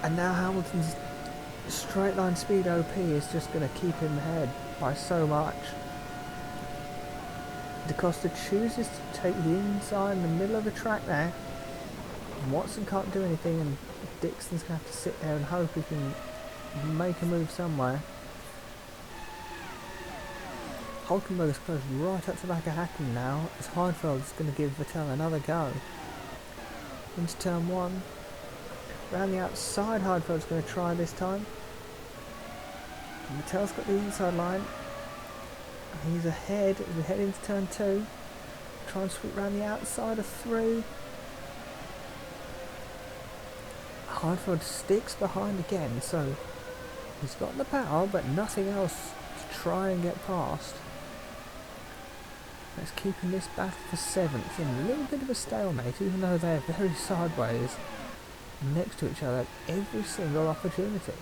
And now Hamilton's straight line speed OP is just going to keep him ahead by so much. Da Costa chooses to take the inside in the middle of the track there. Watson can't do anything, and Dixon's going to have to sit there and hope he can make a move somewhere. Hulkenberg is close right up to the back of Hackney now, as Heidfeld is going to give Vettel another go. Into turn 1. Round the outside, Heidfeld's going to try this time. Vettel's got the inside line. He's ahead as we head into turn 2. Try and sweep round the outside of 3. Heidfeld sticks behind again, so he's got the power but nothing else to try and get past. That's keeping this battle for 7th in a little bit of a stalemate, even though they're very sideways next to each other every single opportunity.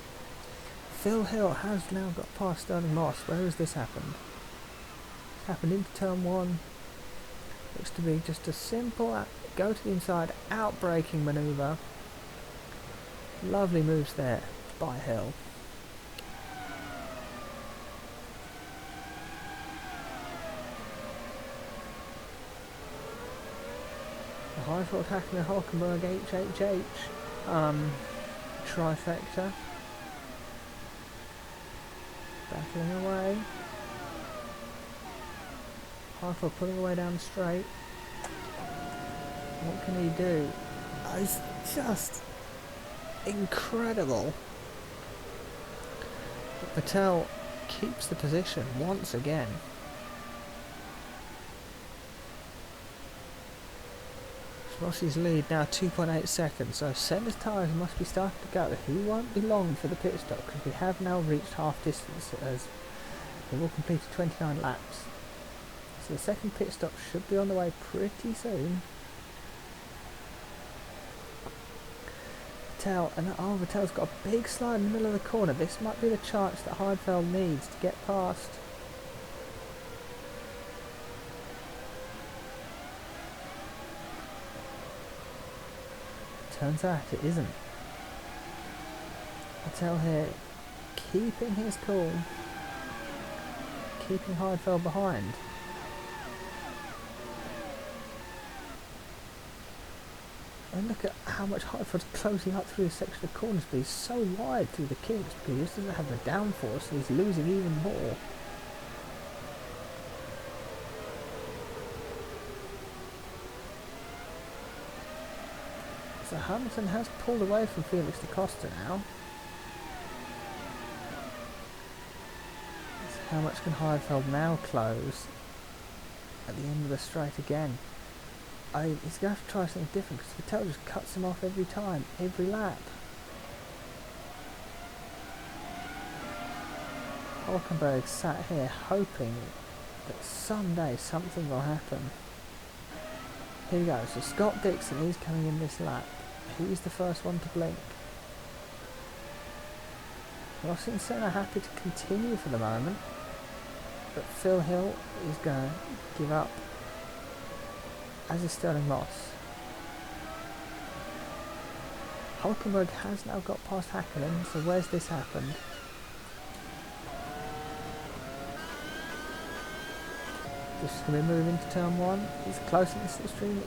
Phil Hill has now got past Sterling Moss. Where has this happened? It's happened into turn 1. Looks to be just a simple go to the inside, out-braking manoeuvre. Lovely moves there by Hill. The Heidfeld, Hackney, Hulkenberg, HHH trifecta. Battling away. Heidfeld pulling away down the straight. What can he do? It's just incredible. But Vettel keeps the position once again. Rossi's lead now 2.8 seconds, so Senna's tyres must be starting to go. He won't be long for the pit stop because we have now reached half distance as we've all completed 29 laps. So the second pit stop should be on the way pretty soon. Vettel's got a big slide in the middle of the corner. This might be the chance that Heidfeld needs to get past. Turns out it isn't. Vettel here keeping his cool, keeping Heidfeld behind. And look at how much Heidfeld's closing up through this section of corners, but he's so wide through the kinks because he just doesn't have the downforce and he's losing even more. So Hamilton has pulled away from Felix da Costa now. So how much can Heidfeld now close at the end of the straight again? He's going to have to try something different because Vettel just cuts him off every time, every lap. Hulkenberg sat here hoping that someday something will happen. Here we go, so Scott Dixon, he's coming in this lap. He's the first one to blink. Rossi and Senna happy to continue for the moment, but Phil Hill is going to give up, as is Sterling Moss. Hulkenberg has now got past Hakkinen, so where's this happened? This is going to be moving into turn 1. He's close to the slipstream.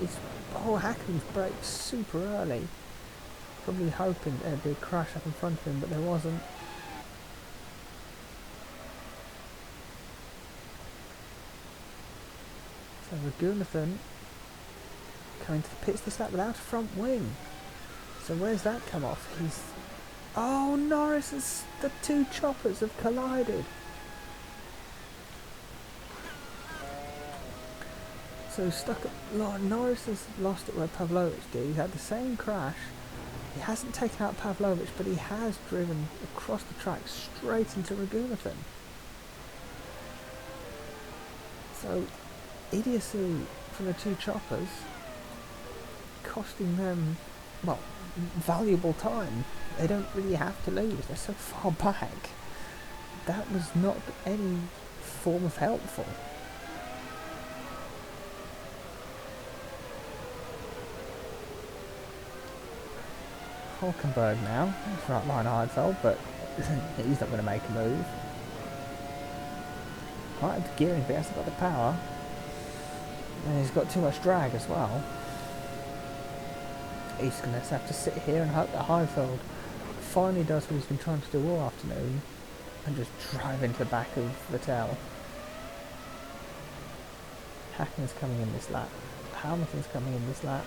Hakkinen's braked super early. Probably hoping there'd be a crash up in front of him, but there wasn't. So Raghunathan coming to the pits this lap without a front wing. So where's that come off? Oh, Norris the two choppers have collided. So Norris has lost it where Pavlovich did. He had the same crash. He hasn't taken out Pavlovich, but he has driven across the track straight into Raghunathan. So idiocy from the two choppers, costing them, well, valuable time. They don't really have to lose. They're so far back. That was not any form of helpful. Hulkenberg now. He's right behind Heidfeld, but he's not going to make a move. Might have the gearing, but he hasn't got the power. And he's got too much drag as well. He's going to have to sit here and hope that Heidfeld finally does what he's been trying to do all afternoon and just drive into the back of Vettel. Hacken's coming in this lap. Hamilton's coming in this lap.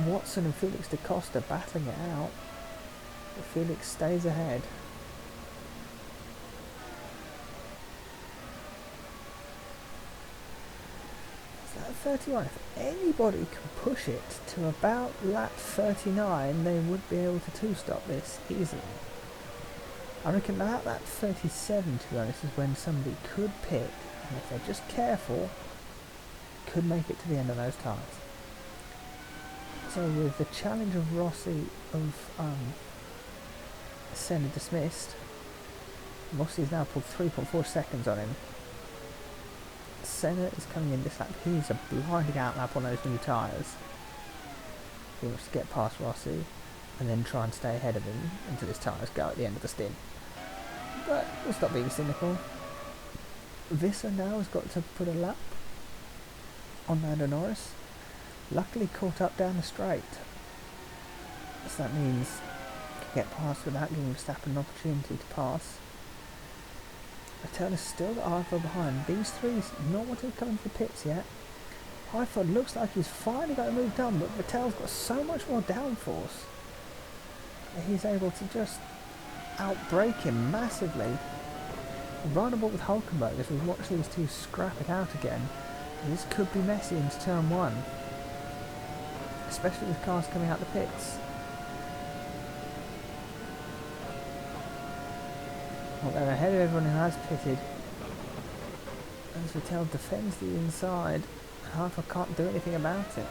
Watson and Felix da Costa battling it out. But Felix stays ahead. So at 31, if anybody can push it to about lap 39, they would be able to two-stop this easily. I reckon about lap 37, to be honest, is when somebody could pit, and if they're just careful, could make it to the end of those tyres. So with the challenge of Rossi of Senna dismissed, Rossi has now pulled 3.4 seconds on him. Senna is coming in this lap. He's a blinding out lap on those new tyres. He wants to get past Rossi and then try and stay ahead of him until his tyres go at the end of the stint. But we'll stop being cynical. Visser now has got to put a lap on Lando Norris. Luckily caught up down the straight. So that means he can get past without giving Verstappen an opportunity to pass. Vettel is still got Heidfeld behind. These three's not wanting to come into the pits yet. Heidfeld looks like he's finally got a move done, but Vettel's got so much more downforce that he's able to just outbrake him massively. Right on board with Hulkenberg as we watch these two scrap it out again. This could be messy into turn one, especially with cars coming out the pits. Well, they're ahead of everyone who has pitted. As Vettel defends the inside, Heidfeld can't do anything about it.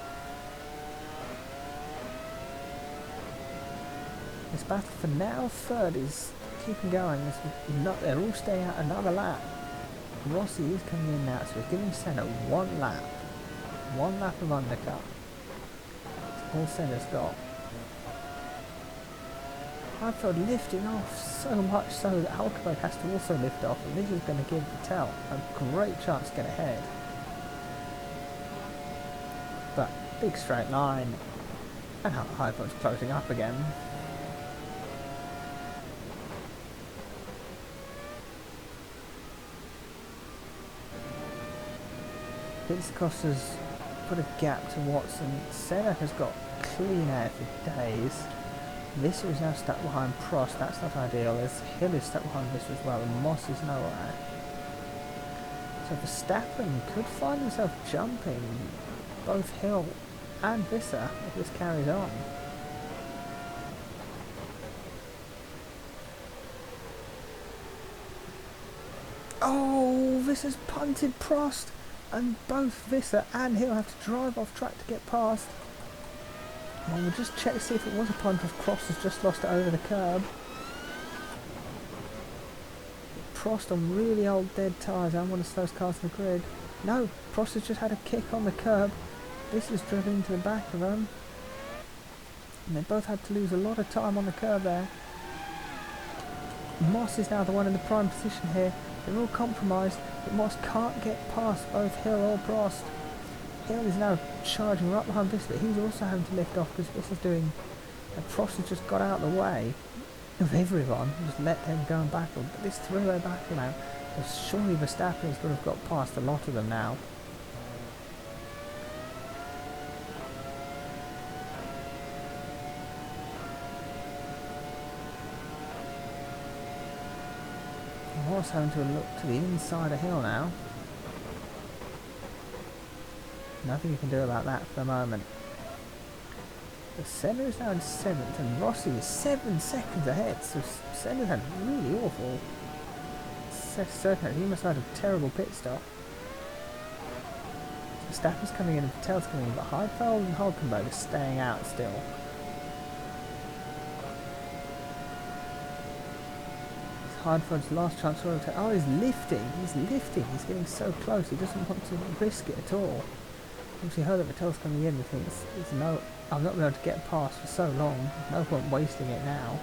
This battle for now third is keeping going. They're all staying out another lap. Rossi is coming in now, so he's giving Senna one lap. One lap of undercut. That's all Senna's got. Heidfeld lifting off so much so that Hulkenberg has to also lift off, and this is going to give Vettel a great chance to get ahead. But big straight line, and Heidfeld's closing up again. Felix da Costa's put a gap to Watson. Senna has got clean air for days. Visser is now stuck behind Prost. That's not ideal. As Hill is stuck behind Visser as well, and Moss is nowhere. So Verstappen could find himself jumping both Hill and Visser if this carries on. Oh, Visser's punted Prost, and both Visser and Hill have to drive off track to get past. Well, we'll just check to see if it was a punt if Prost has just lost it over the curb. Prost on really old dead tyres and one of the slowest cars in the grid. No, Prost has just had a kick on the curb. This is driven into the back of them. And they both had to lose a lot of time on the curb there. Moss is now the one in the prime position here. They're all compromised, but Moss can't get past both Hill or Prost. Hill is now charging right behind Visser, but he's also having to lift off because Visser's doing... And Prost has just got out of the way of everyone, just let them go and battle. But this three-way battle now, surely Verstappen is going to have got past a lot of them now. Moss having to look to the inside of Hill now. Nothing you can do about that for the moment. The Senna is now in 7th and Rossi is 7 seconds ahead, so Senna's had really awful second. He must have had a terrible pit stop. Verstappen's coming in and Vettel's coming in, but Heidfeld and Hulkenberg are staying out still. It's Heidfeld's last chance for him. Oh, he's lifting, he's getting so close, he doesn't want to risk it at all. Once he heard that Vettel's coming in, he thinks there's I've not been able to get past for so long. No point wasting it now.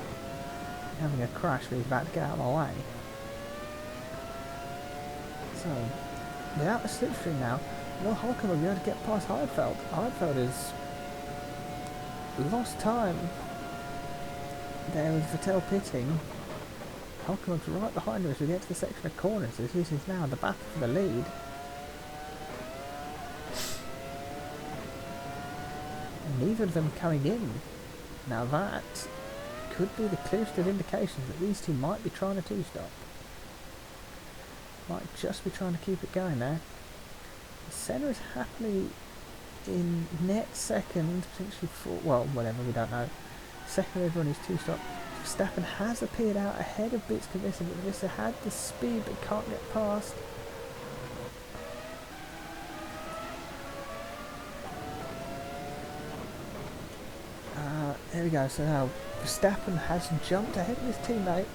Having a crash when he's about to get out of my way. So, without the slipstream now, Will Hulkenberg will be able to get past Heidfeld. Heidfeld has lost time there with Vettel pitting. Hulkenberg's right behind him as we get to the section of corners. This is now the battle for the lead. Neither of them coming in. Now that could be the clearest of indications that these two might be trying a two-stop. Might just be trying to keep it going there. Senna is happily in net second, potentially fourth, well, whatever, we don't know. Second over on his two-stop. Verstappen has appeared out ahead of Bitska Visser, but Visser had the speed but can't get past. There we go, so now Verstappen has jumped ahead of his teammate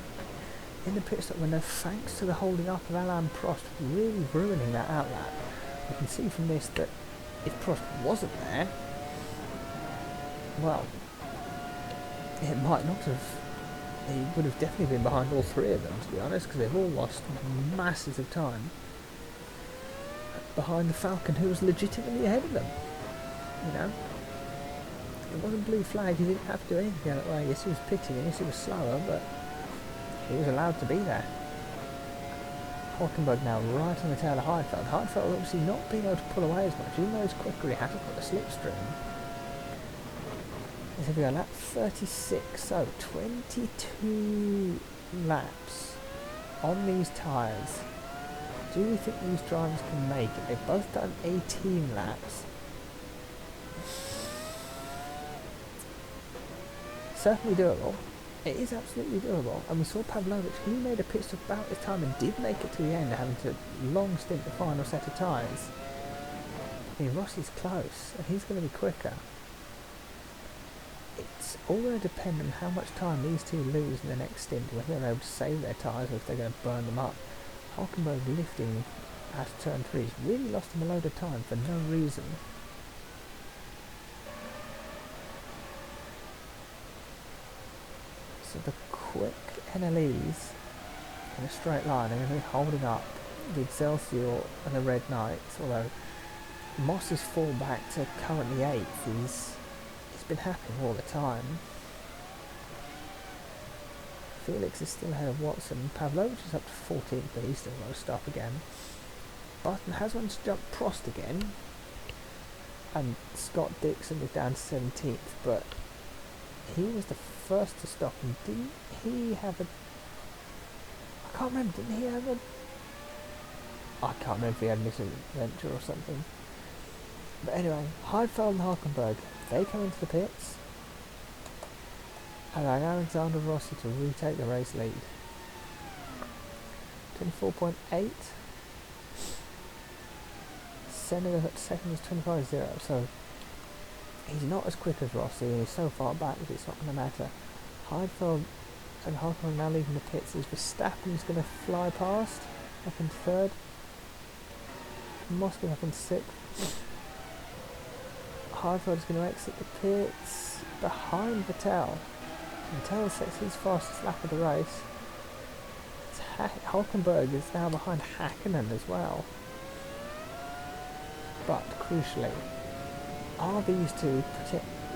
in the pit stop window thanks to the holding up of Alain Prost, really ruining that outlap. We can see from this that if Prost wasn't there, well, it might not have, he would have definitely been behind all three of them, to be honest, because they've all lost masses of time behind the Falcon, who was legitimately ahead of them, you know. It wasn't blue flag, he didn't have to do anything that way. Yes, he was pitting, and yes, he was slower, but he was allowed to be there. Hulkenberg now right on the tail of Heidfeld. Heidfeld obviously not being able to pull away as much, even though he's quicker, he hasn't got the slipstream. And so we are lap 36, so 22 laps on these tyres. Do we think these drivers can make it? They've both done 18 laps. Certainly doable. It is absolutely doable. And we saw Pavlovich, he made a pit stop about this time and did make it to the end, having to long stint the final set of tyres. I mean, Rossi's close, and he's going to be quicker. It's all going to depend on how much time these two lose in the next stint, whether they're able to save their tyres or if they're going to burn them up. Hulkenberg lifting at turn 3 has really lost him a load of time for no reason. So the quick NLEs in a straight line are going to be holding up the Excelsior and the Red Knights, although Moss's fall back to currently 8th it's been happening all the time. Felix is still ahead of Watson. Pavlovich is up to 14th, but he's still got to stop again. Button has one to jump Prost again, and Scott Dixon is down to 17th, but he was the first to stop, and didn't he have a... I can't remember, didn't he have a... I can't remember if he had a misadventure or something. But anyway, Heidfeld and Hulkenberg, they come into the pits, allowing Alexander Rossi to retake the race lead. 24.8. Senna at second is 25.0, so he's not as quick as Rossi, and he's so far back that it's not going to matter. Heidfeld and Hulkenberg now leaving the pits as Verstappen's going to fly past, up into third. Moscow up into sixth. Heidfeld's going to exit the pits behind Vettel. Vettel sets his fastest lap of the race. Hulkenberg is now behind Hakkinen as well. But crucially, are these two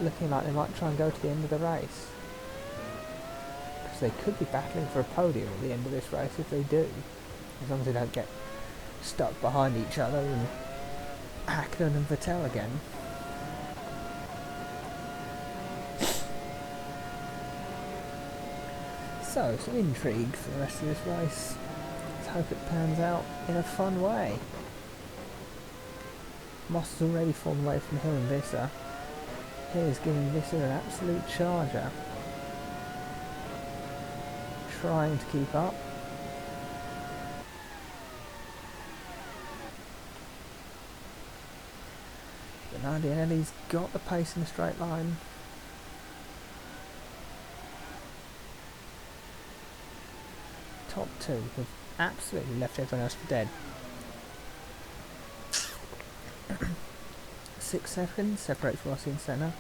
looking like they might try and go to the end of the race? Because they could be battling for a podium at the end of this race if they do, as long as they don't get stuck behind each other and Hakkinen and Vettel again. So, some intrigue for the rest of this race. Let's hope it pans out in a fun way. Moss has already fallen away from Hill and Visser. Here's giving Visser an absolute charger. Trying to keep up. But now Anelli's got the pace in the straight line. Top two have absolutely left everyone else for dead. 6 seconds separates Rossi and Senna.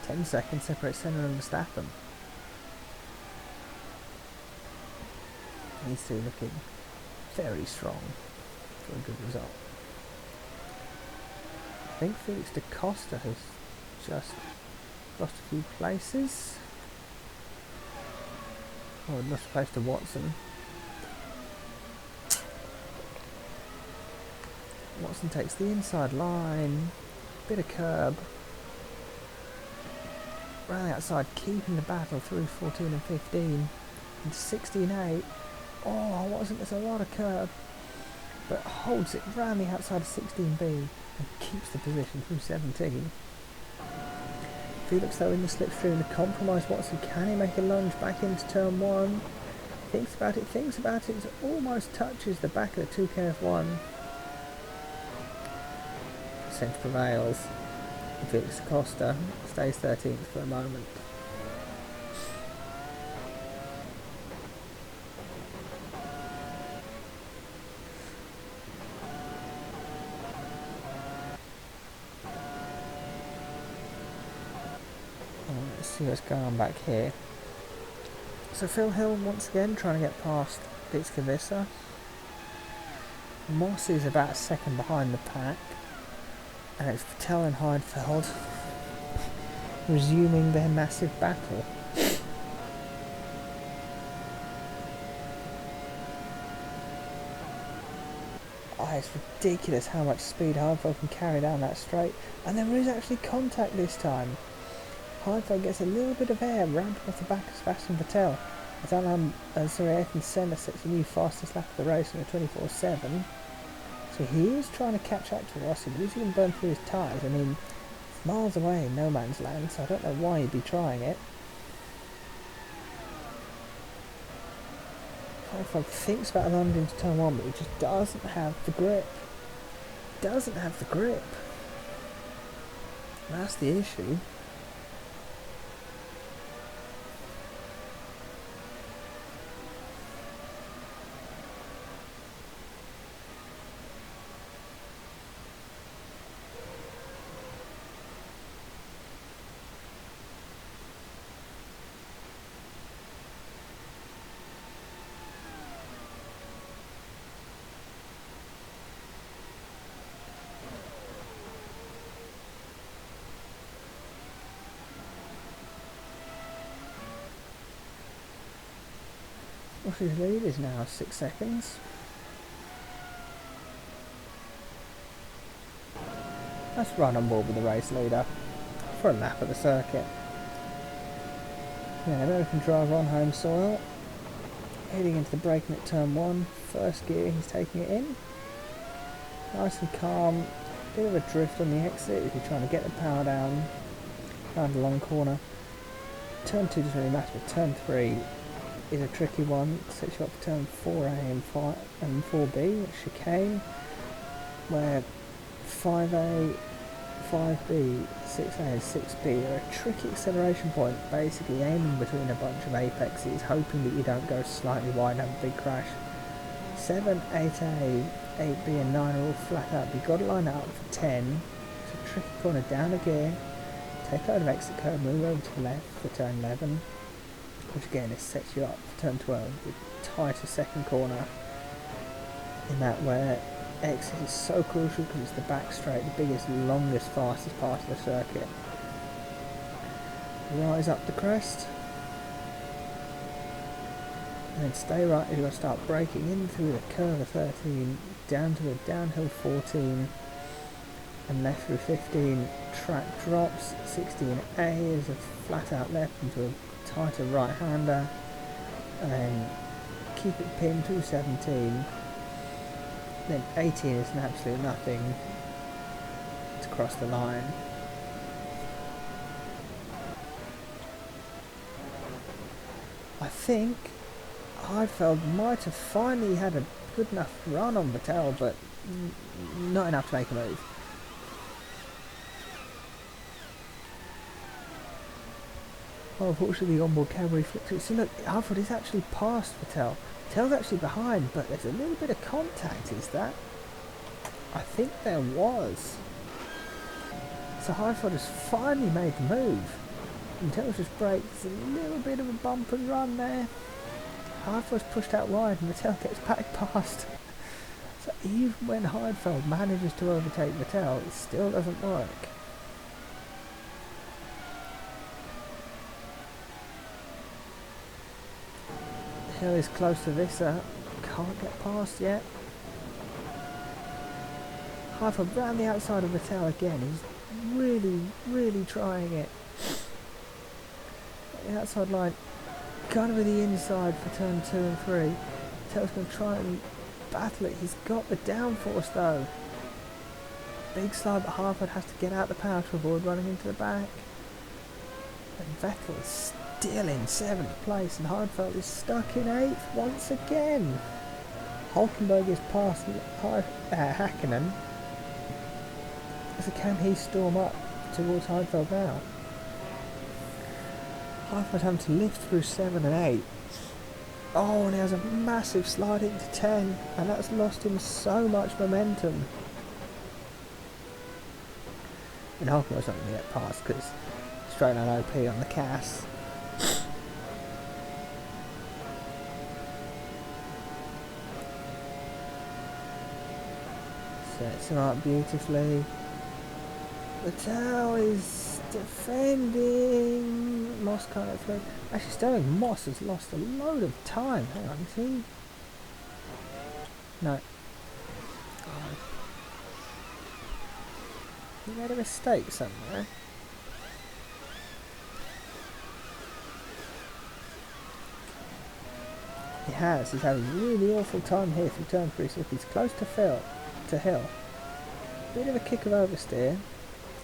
10 seconds separate Senna and Verstappen. These two looking very strong for a good result. I think Felix da Costa has just lost a few places. Oh, lost a place to Watson. Watson takes the inside line, bit of curb. Round the outside, keeping the battle through 14 and 15 into 16-8. Oh, Watson gets a lot of curb, but holds it round the outside of 16B and keeps the position through 17. Felix though in the slipstream, the compromise Watson, can he make a lunge back into turn 1? Thinks about it, it almost touches the back of the 2KF1. Sense prevails. Felix da Costa stays 13th for the moment. Let's see what's going on back here. So Phil Hill once again trying to get past Dix Kavissa. Moss is about a second behind the pack. And it's Vettel and Heidfeld resuming their massive battle. Oh, it's ridiculous how much speed Heidfeld can carry down that straight. And there is actually contact this time. Heidfeld gets a little bit of air rammed off the back of Sebastian Vettel. As Ayrton Senna sets a new fastest lap of the race in a 24/7. So he is trying to catch up to Rossi, but he's going to burn through his tyres. I mean, it's miles away in no man's land, so I don't know why he'd be trying it. Heidfeld thinks about a land into turn 1, but he just doesn't have the grip. Doesn't have the grip. That's the issue. Rossi's lead is now 6 seconds. Let's run on board with the race leader for a lap of the circuit. Yeah, American driver on home soil, heading into the braking at turn 1. First gear, he's taking it in. Nice and calm, bit of a drift on the exit if you're trying to get the power down around a long corner. Turn 2 doesn't really matter, but turn 3 is a tricky one. Sets you up for turn 4A and 4B, chicane, where 5A, 5B, 6A and 6B are a tricky acceleration point, basically aiming between a bunch of apexes, hoping that you don't go slightly wide and have a big crash. 7, 8A, 8B and 9 are all flat out. You've got to line it up for 10. It's a tricky corner, down a gear, take out of exit curve, move over to the left for turn 11. Which again, it sets you up for turn 12 with tighter second corner in that where exit is so crucial because it's the back straight, the biggest, longest, fastest part of the circuit. Rise up the crest and then stay right as you're going to start braking in through the curve of 13 down to the downhill 14 and left through 15. Track drops, 16A is a flat out left into a tighter right-hander, and then keep it pinned to 17. Then 18 is an absolute nothing to cross the line. I think Heidfeld might have finally had a good enough run on Vettel, but not enough to make a move. Oh, unfortunately the onboard camera flipped it. So look, Heidfeld is actually past Vettel. Vettel's actually behind, but there's a little bit of contact, is that? I think there was. So Heidfeld has finally made the move. Vettel just brakes, a little bit of a bump and run there. Heidfeld's pushed out wide and Vettel gets back past. So even when Heidfeld manages to overtake Vettel, it still doesn't work. Hill is close to Visser, can't get past yet. Heidfeld round the outside of Vettel again, he's really trying it. The outside line, kind of with the inside for turn 2 and 3. Vettel's going to try and battle it. He's got the downforce though. Big slide, but Heidfeld has to get out the power to avoid running into the back. And Vettel is still in 7th place, and Heidfeld is stuck in 8th once again. Hulkenberg is past Hakkinen. So can he storm up towards Heidfeld now? Heidfeld having to lift through 7 and 8. Oh, and he has a massive slide into 10, and that's lost him so much momentum. And Hulkenberg's not going to get past because straight line OP on the Cass. Sets him up beautifully. Vettel is defending. Moss can't get through. Actually, Sterling Moss has lost a load of time. Hang on, is he? No. Oh. He made a mistake somewhere. He has. He's had a really awful time here through turn 3. So if he's close to Hill, bit of a kick of oversteer,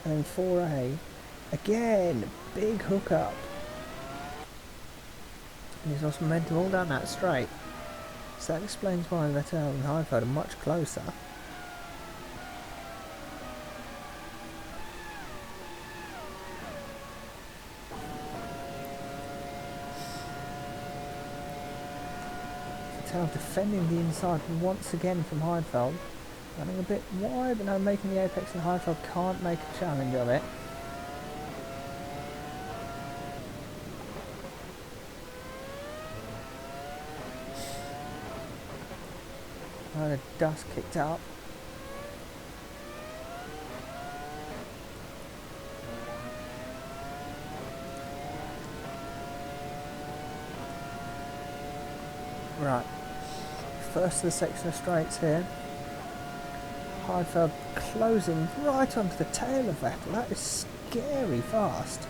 and then 4A again, big hook up. And he's lost momentum all down that straight. So that explains why Vettel and Heidfeld are much closer. Vettel defending the inside once again from Heidfeld. Running a bit wide, but now making the apex, and Heidfeld can't make a challenge of it. The dust kicked up. Right, first of the section of straights here. Heidfeld closing right onto the tail of Vettel. That is scary fast.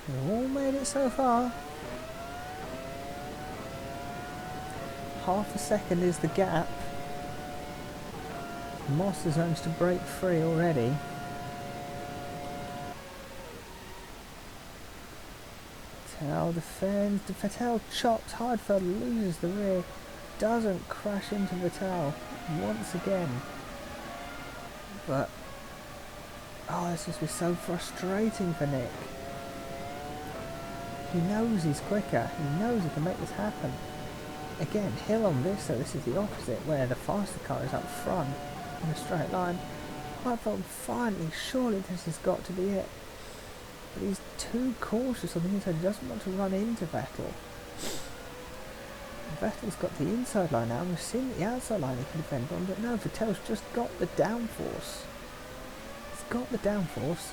They've all made it so far. Half a second is the gap. Moss has managed to break free already. Vettel defends. Vettel chops. Heidfeld loses the rear. Doesn't crash into Vettel once again. But oh, this must be so frustrating for Nick. He knows he's quicker. He knows he can make this happen. Again, Hill on this, so this is the opposite, where the faster car is up front in a straight line. Heidfeld finally, surely this has got to be it. But he's too cautious on the inside. He doesn't want to run into Vettel. Vettel's got the inside line now, and we've seen the outside line he can defend on, but no, Vettel's just got the downforce. He's got the downforce,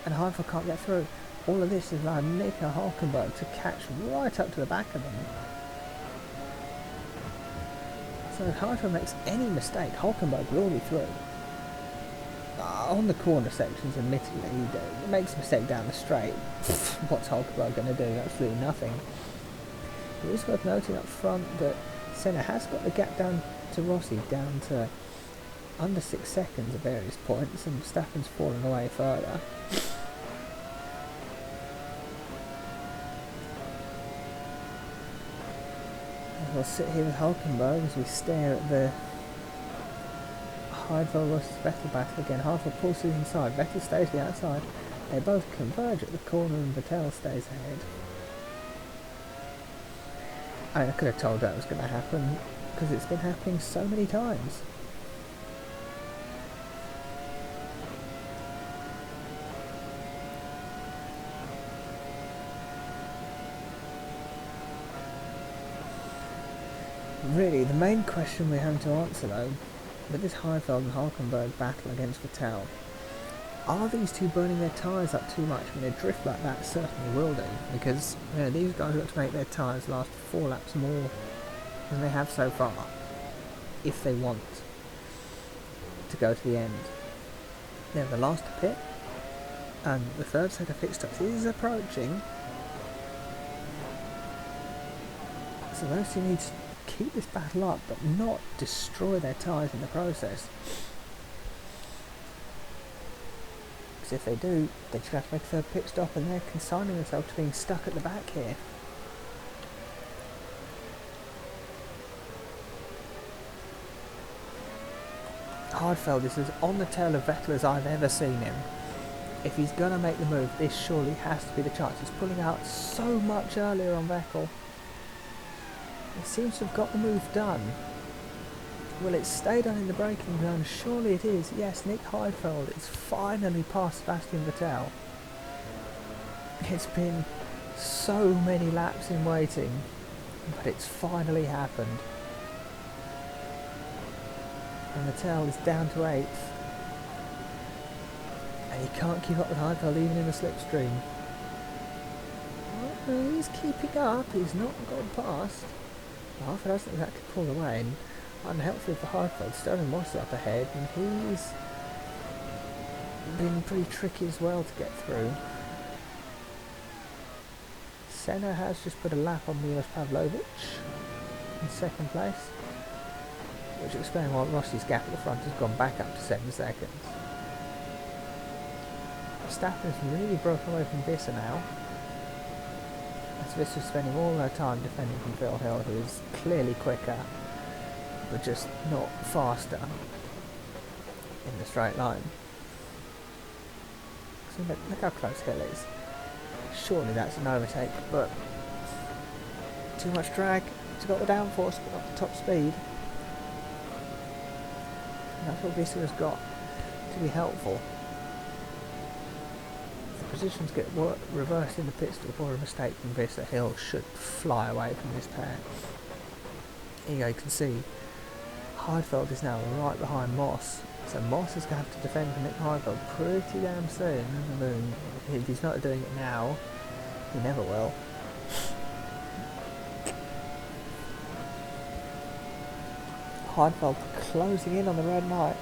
and Heidfeld can't get through. All of this is allowing Nico Hulkenberg to catch right up to the back of him. So if Heidfeld makes any mistake, Hulkenberg will be through. On the corner sections, admittedly, he makes a mistake down the straight. What's Hulkenberg going to do? Absolutely nothing. It is worth noting up front that Senna has got the gap down to Rossi down to under 6 seconds at various points, and Verstappen's fallen away further. We'll sit here with Hulkenberg as we stare at the Heidfeld versus Vettel battle again. Heidfeld pulls inside, Vettel stays to the outside. They both converge at the corner and Vettel stays ahead. I could have told that was going to happen because it's been happening so many times. Really, the main question we're having to answer though, with this Heidfeld and Hulkenberg battle against Vettel, are these two burning their tyres up too much? When they drift like that, certainly will do, because these guys have got to make their tyres last 4 laps more than they have so far, if they want to go to the end. They're the last to pit, and the third set of pit stops is approaching, so those two need to keep this battle up, but not destroy their tyres in the process. Because if they do, they just have to make a third pit stop, and they're consigning themselves to being stuck at the back here. Hardfeld is as on the tail of Vettel as I've ever seen him. If he's going to make the move, this surely has to be the chance. He's pulling out so much earlier on Vettel. He seems to have got the move done. Will it stay done in the braking zone? Surely it is. Yes, Nick Heidfeld is finally past Sebastian Vettel. It's been so many laps in waiting, but it's finally happened. And Vettel is down to 8th. And he can't keep up with Heidfeld even in the slipstream. Well, he's keeping up, he's not gone past. Heidfeld hasn't exactly pulled away, and unhelpfully for Heidfeld, Sterling Moss is up ahead, and he's been pretty tricky as well to get through. Senna has just put a lap on Milos Pavlovic in 2nd place, which explains why Rossi's gap at the front has gone back up to 7 seconds. Verstappen has really broken away from Visser now, as Visser's spending all their time defending from Phil Hill, who is clearly quicker, but just not faster in the straight line. So look how close Hill is. Surely that's an overtake, but too much drag. He's got the downforce, but not the top speed. And that's what Visser has got to be helpful. If the positions get reversed in the pit stop or a mistake from Visser, Hill should fly away from this pair. Here you can see Heidfeld is now right behind Moss, so Moss is going to have to defend for Nick Heidfeld pretty damn soon. I mean, if he's not doing it now, he never will. Heidfeld closing in on the red light.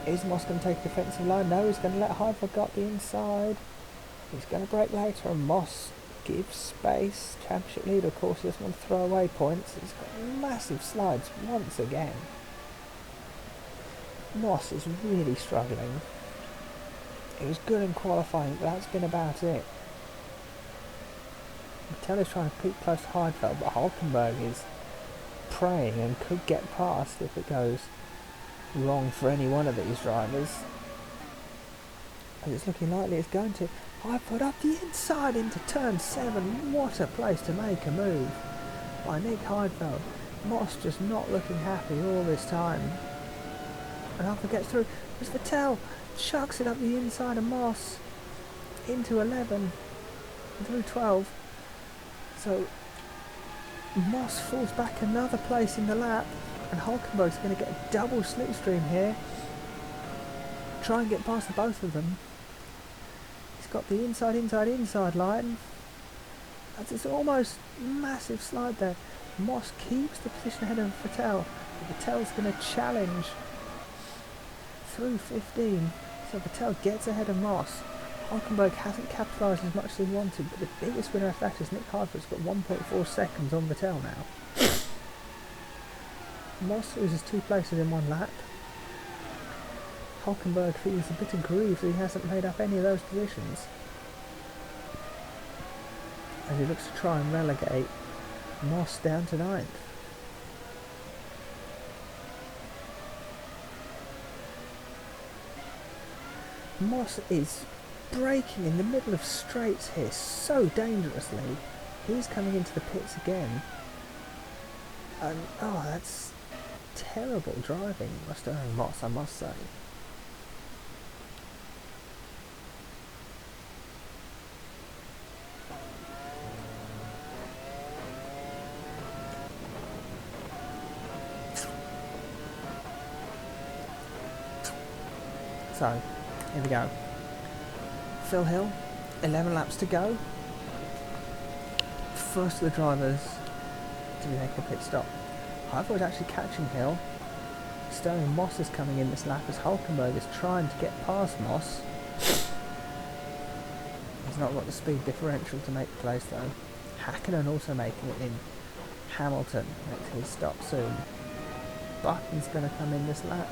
Is Moss going to take a defensive line? No, he's going to let Heidfeld go up the inside. He's going to brake later, and Moss gives space. Championship leader, of course, he doesn't want to throw away points. He's got massive slides once again. Moss is really struggling. He was good in qualifying, but that's been about it. Vettel is trying to keep close to Heidfeld, but Hulkenberg is praying and could get past if it goes wrong for any one of these drivers. And it's looking likely it's going to. Heidfeld up the inside into turn 7. What a place to make a move by Nick Heidfeld. Moss just not looking happy all this time. And Heidfeld gets through. As Vettel chucks it up the inside of Moss into 11 through 12. So Moss falls back another place in the lap, and Hulkenberg's going to get a double slipstream here. Try and get past the both of them. He's got the inside line. It's almost massive slide there. Moss keeps the position ahead of Vettel. Vettel's going to challenge through 15. So Vettel gets ahead of Moss. Hulkenberg hasn't capitalised as much as he wanted, but the biggest winner of that is Nick Heidfeld's got 1.4 seconds on Vettel now. Moss loses 2 places in 1 lap. Hulkenberg feels a bit aggrieved that he hasn't made up any of those positions, as he looks to try and relegate Moss down to 9th. Moss is braking in the middle of straights here so dangerously. He's coming into the pits again, and oh, that's terrible driving by Sterling Moss, I must say. So, here we go. Phil Hill, 11 laps to go. First of the drivers to be making a pit stop. Heidfeld actually catching Hill. Sterling Moss is coming in this lap as Hulkenberg is trying to get past Moss. He's not got the speed differential to make the place though. Hakkinen also making it in. Hamilton makes his stop soon. Button's going to come in this lap.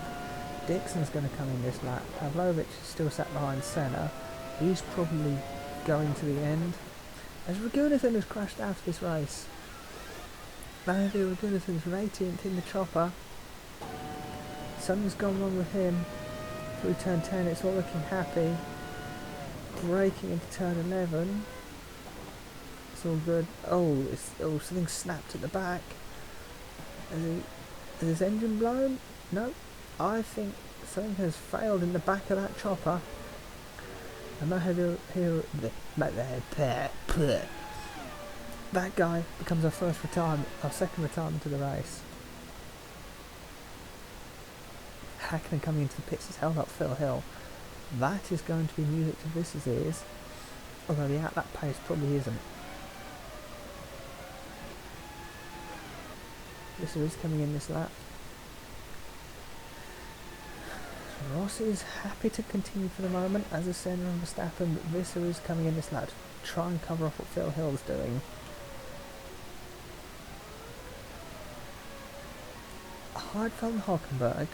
Dixon's going to come in this lap. Pavlovich is still sat behind Senna. He's probably going to the end. As Raghunathan has crashed out of this race. Matthew Raghunathan's from 18th in the chopper. Something's gone wrong with him. Through turn 10 it's all looking happy. Braking into turn 11. It's all good. Oh, something snapped at the back. Is his engine blown? No. I think something has failed in the back of that chopper. And that guy becomes our second retirement of the race. Hakkinen coming into the pits has held up Phil Hill. That is going to be music to Viss's ears, although the outlap pace probably isn't. Visser is coming in this lap. Rossi is happy to continue for the moment as a Senna and Verstappen, but Visser is coming in this lap to try and cover off what Phil Hill's doing. Heidfeld and Hulkenberg,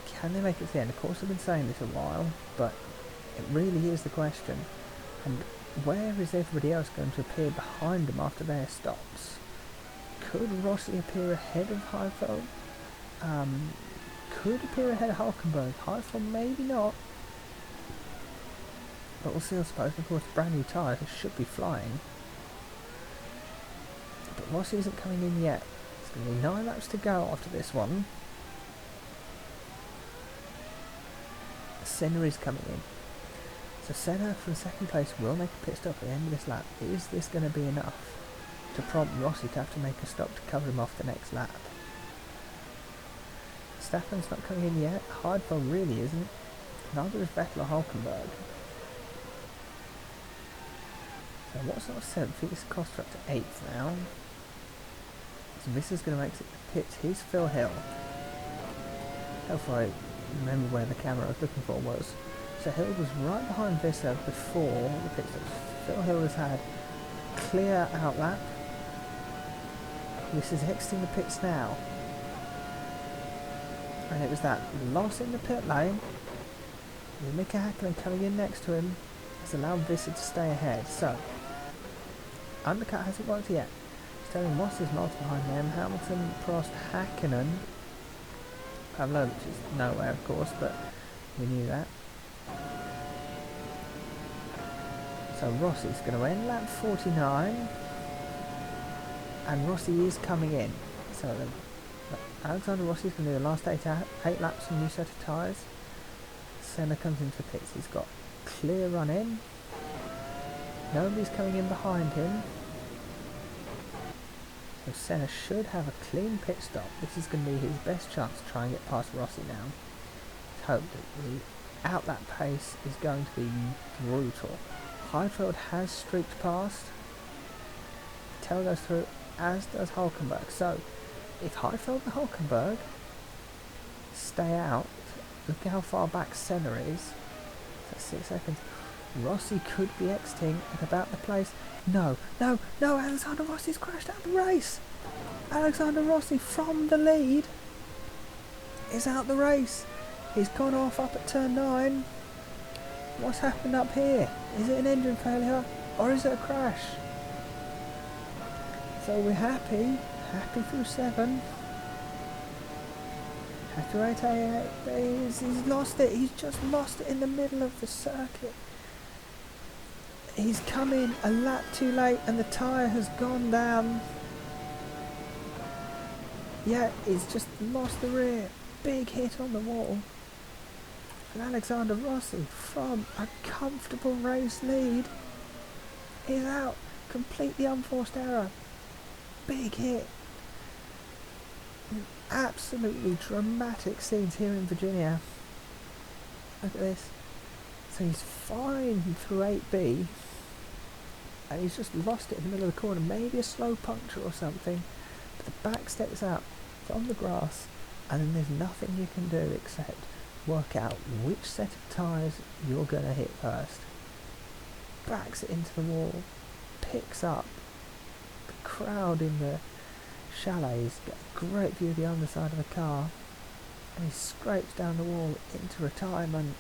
can they make it to the end? Of course I've been saying this a while, but it really is the question. And where is everybody else going to appear behind them after their stops? Could Rossi appear ahead of Heidfeld? Could appear ahead of Hulkenberg. Heidfeld maybe not. But we'll see I suppose. Of course brand new tyres should be flying. But Rossi isn't coming in yet. It's going to be 9 laps to go after this one. Senna is coming in. So Senna from second place will make a pit stop at the end of this lap. Is this going to be enough to prompt Rossi to have to make a stop to cover him off the next lap? Staffan's not coming in yet. Heidfeld really isn't. Neither is Vettel or Hulkenberg. So what's that 7th? I think this cost her up to 8th now. So this is going to make it to pits. Here's Phil Hill. Hopefully I remember where the camera I was looking for was. So Hill was right behind Visser before the pit stops. Phil Hill has had clear outlap. This is exiting the pits now. And it was that loss in the pit lane with Mika Hakkinen coming in next to him has allowed Visser to stay ahead. So, undercut hasn't worked yet. Sterling Moss is miles behind them. Hamilton, Prost, Hakkinen. Pavlovich is nowhere of course, but we knew that. So Rossi's going to end lap 49. And Rossi is coming in. So Alexander Rossi's going to do the last 8 laps on a new set of tyres. Senna comes into the pits. He's got clear run in. Nobody's coming in behind him. So Senna should have a clean pit stop. This is going to be his best chance to try and get past Rossi now. Let's hope that the outlap pace is going to be brutal. Heidfeld has streaked past. Vettel goes through, as does Hulkenberg. So if Heidfeld and Hulkenberg stay out, look at how far back Senna is. That's 6 seconds. Rossi could be exiting at about the place. No, Alexander Rossi's crashed out of the race. Alexander Rossi from the lead is out the race. He's gone off up at turn 9. What's happened up here? Is it an engine failure or is it a crash? So we're happy through 7. After 8, he's lost it. He's just lost it in the middle of the circuit. He's come in a lap too late and the tyre has gone down. Yeah, he's just lost the rear. Big hit on the wall. And Alexander Rossi from a comfortable race lead is out. Completely unforced error. Big hit. Absolutely dramatic scenes here in Virginia. Look at this. So he's fine through 8B, and he's just lost it in the middle of the corner. Maybe a slow puncture or something. But the back steps out, it's on the grass, and then there's nothing you can do except work out which set of tyres you're going to hit first. Backs it into the wall, picks up. The crowd in the chalets get a great view of the underside of the car, and he scrapes down the wall into retirement.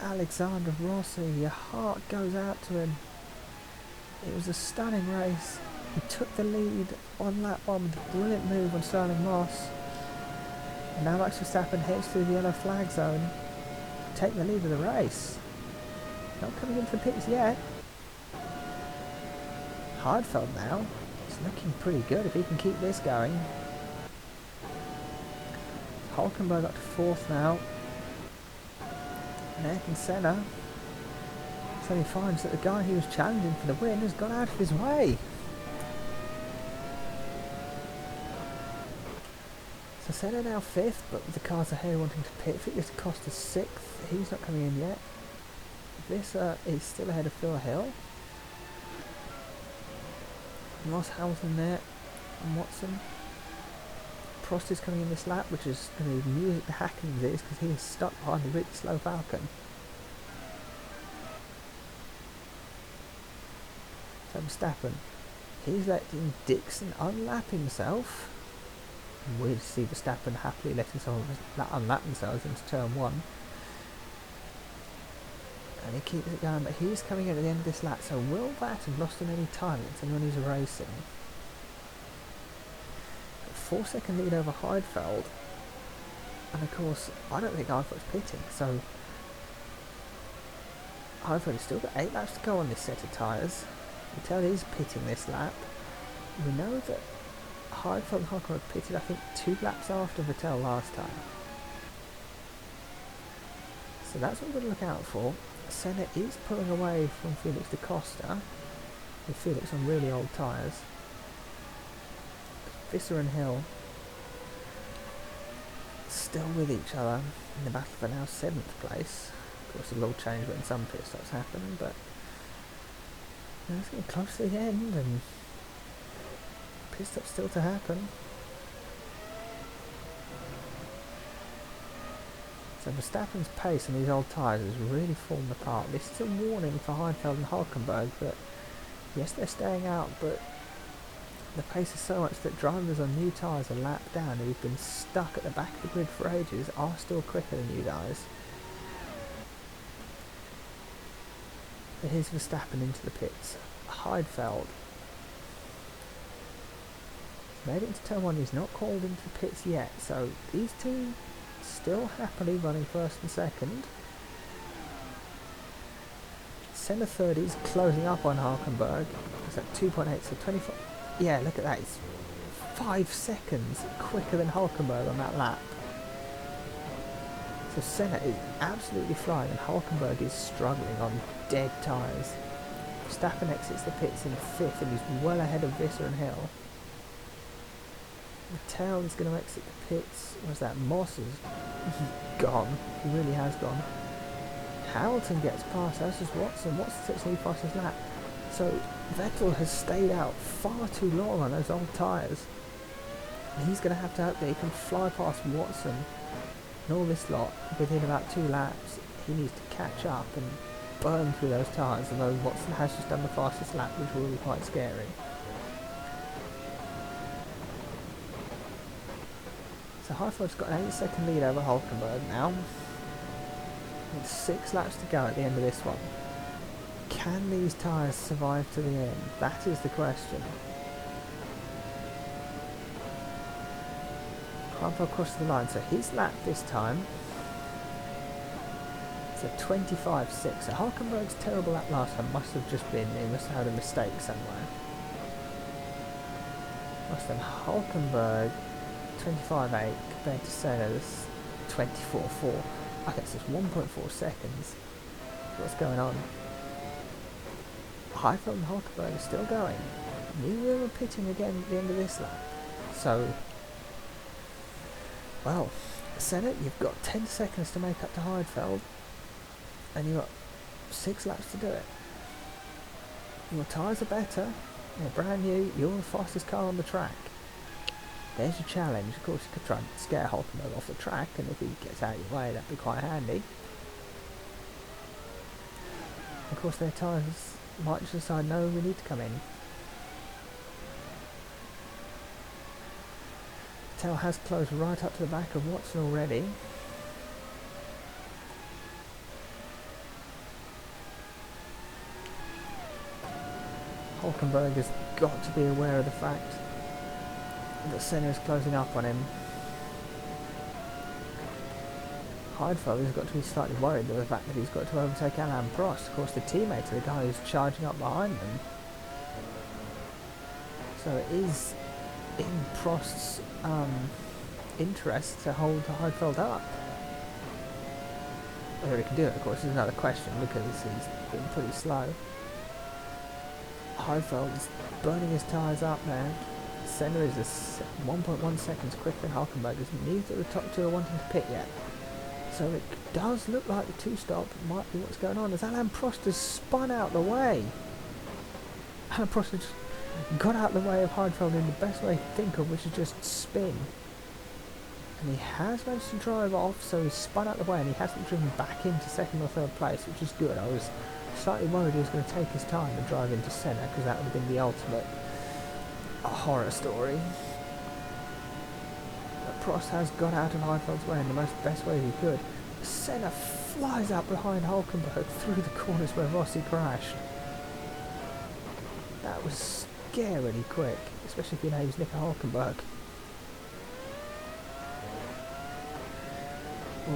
Alexander Rossi, your heart goes out to him. It was a stunning race. He took the lead on lap 1 with a brilliant move on Stirling Moss. And now Max Verstappen heads through the yellow flag zone to take the lead of the race. Not coming into the pits yet. Heidfeld now. It's looking pretty good if he can keep this going. Hulkenberg up to 4th now. And Ayrton Senna suddenly finds that the guy who was challenging for the win has gone out of his way. So Senna now 5th, but with the cars ahead wanting to pit. Fitness Costa 6th. He's not coming in yet. Visser is still ahead of Phil Hill. Ross Hamilton there, and Watson. Prost is coming in this lap, which is going to be music to Hacken's ears because he is stuck behind the really slow Falcon. So Verstappen, he's letting Dixon unlap himself. Weird to see Verstappen happily letting someone unlap themselves into turn 1. And he keeps it going, but he's coming in at the end of this lap, so will that have lost him any time against anyone who's racing? 4-second lead over Heidfeld, and of course I don't think Heidfeld's pitting, so Heidfeld has still got 8 laps to go on this set of tyres. Vettel is pitting this lap. We know that Heidfeld and Hulkenberg pitted I think 2 laps after Vettel last time, so that's what we're going to look out for. Senna is pulling away from Felix da Costa, with Felix on really old tyres. Visser and Hill still with each other in the battle for now 7th place. Of course, it'll all change when some pit stops happen, but it's getting close to the end, and pit stop's still to happen. So Verstappen's pace on these old tyres has really fallen apart. This is a warning for Heidfeld and Hulkenberg that yes, they're staying out, but the pace is so much that drivers on new tyres a lap down who've been stuck at the back of the grid for ages are still quicker than you guys. But here's Verstappen into the pits. Heidfeld made it into turn 1, he's not called into the pits yet, so these two still happily running 1st and 2nd. Senna 3rd is closing up on Hulkenberg. It's at 2.8, so 24. Yeah, look at that, it's 5 seconds quicker than Hulkenberg on that lap. So Senna is absolutely flying and Hulkenberg is struggling on dead tyres. Verstappen exits the pits in 5th and he's well ahead of Visser and Hill. Vettel is going to exit the pits. What's that? Moss is gone. He really has gone. Hamilton gets past, as does Watson. Watson takes the fastest lap. So Vettel has stayed out far too long on those old tyres. And he's going to have to hope that he can fly past Watson and all this lot within about 2 laps. He needs to catch up and burn through those tyres, although Watson has just done the fastest lap, which will be quite scary. So Heidfeld's got an 8-second lead over Hulkenberg now, with 6 laps to go at the end of this one. Can these tyres survive to the end? That is the question. Heidfeld crosses the line, so his lap this time is a 25.6. So Hulkenberg's terrible lap last time must have just been, he must have had a mistake somewhere. Must have Hulkenberg 25.8 compared to Senna's 24.4. Okay, so it's 1.4 seconds. What's going on? Heidfeld and Hulkenberg are still going. Neither of them are pitting again at the end of this lap. So, well, Senna, you've got 10 seconds to make up to Heidfeld, and you've got 6 laps to do it. Your tyres are better, they're brand new, you're the fastest car on the track. There's your challenge. Of course, you could try and scare Hulkenberg off the track, and if he gets out of your way, that'd be quite handy. Of course, their tyres might just decide, no, we need to come in. Vettel has closed right up to the back of Watson already. Hulkenberg has got to be aware of the fact that Senna is closing up on him. Heidfeld has got to be slightly worried with the fact that he's got to overtake Alain Prost. Of course, the teammate of the guy who's charging up behind them. So it is in Prost's interest to hold Heidfeld up. Whether he can do it, of course, is another question, because he's been pretty slow. Heidfeld is burning his tyres up now. Senna is 1.1 seconds quicker than Hulkenberg. Neither of the top two are wanting to pit yet. So it does look like the two-stop might be what's going on, as Alain Prost has spun out the way. Alain Prost has just got out the way of Heidfeld in the best way he can think of, which is just spin. And he has managed to drive off, so he's spun out the way, and he hasn't driven back into second or third place, which is good. I was slightly worried he was going to take his time and drive into Senna, because that would have been the ultimate horror story. But Prost has got out of Heidfeld's way in the best way he could. Senna flies out behind Hulkenberg through the corners where Rossi crashed. That was scarily quick, especially if your name's Nico Hulkenberg.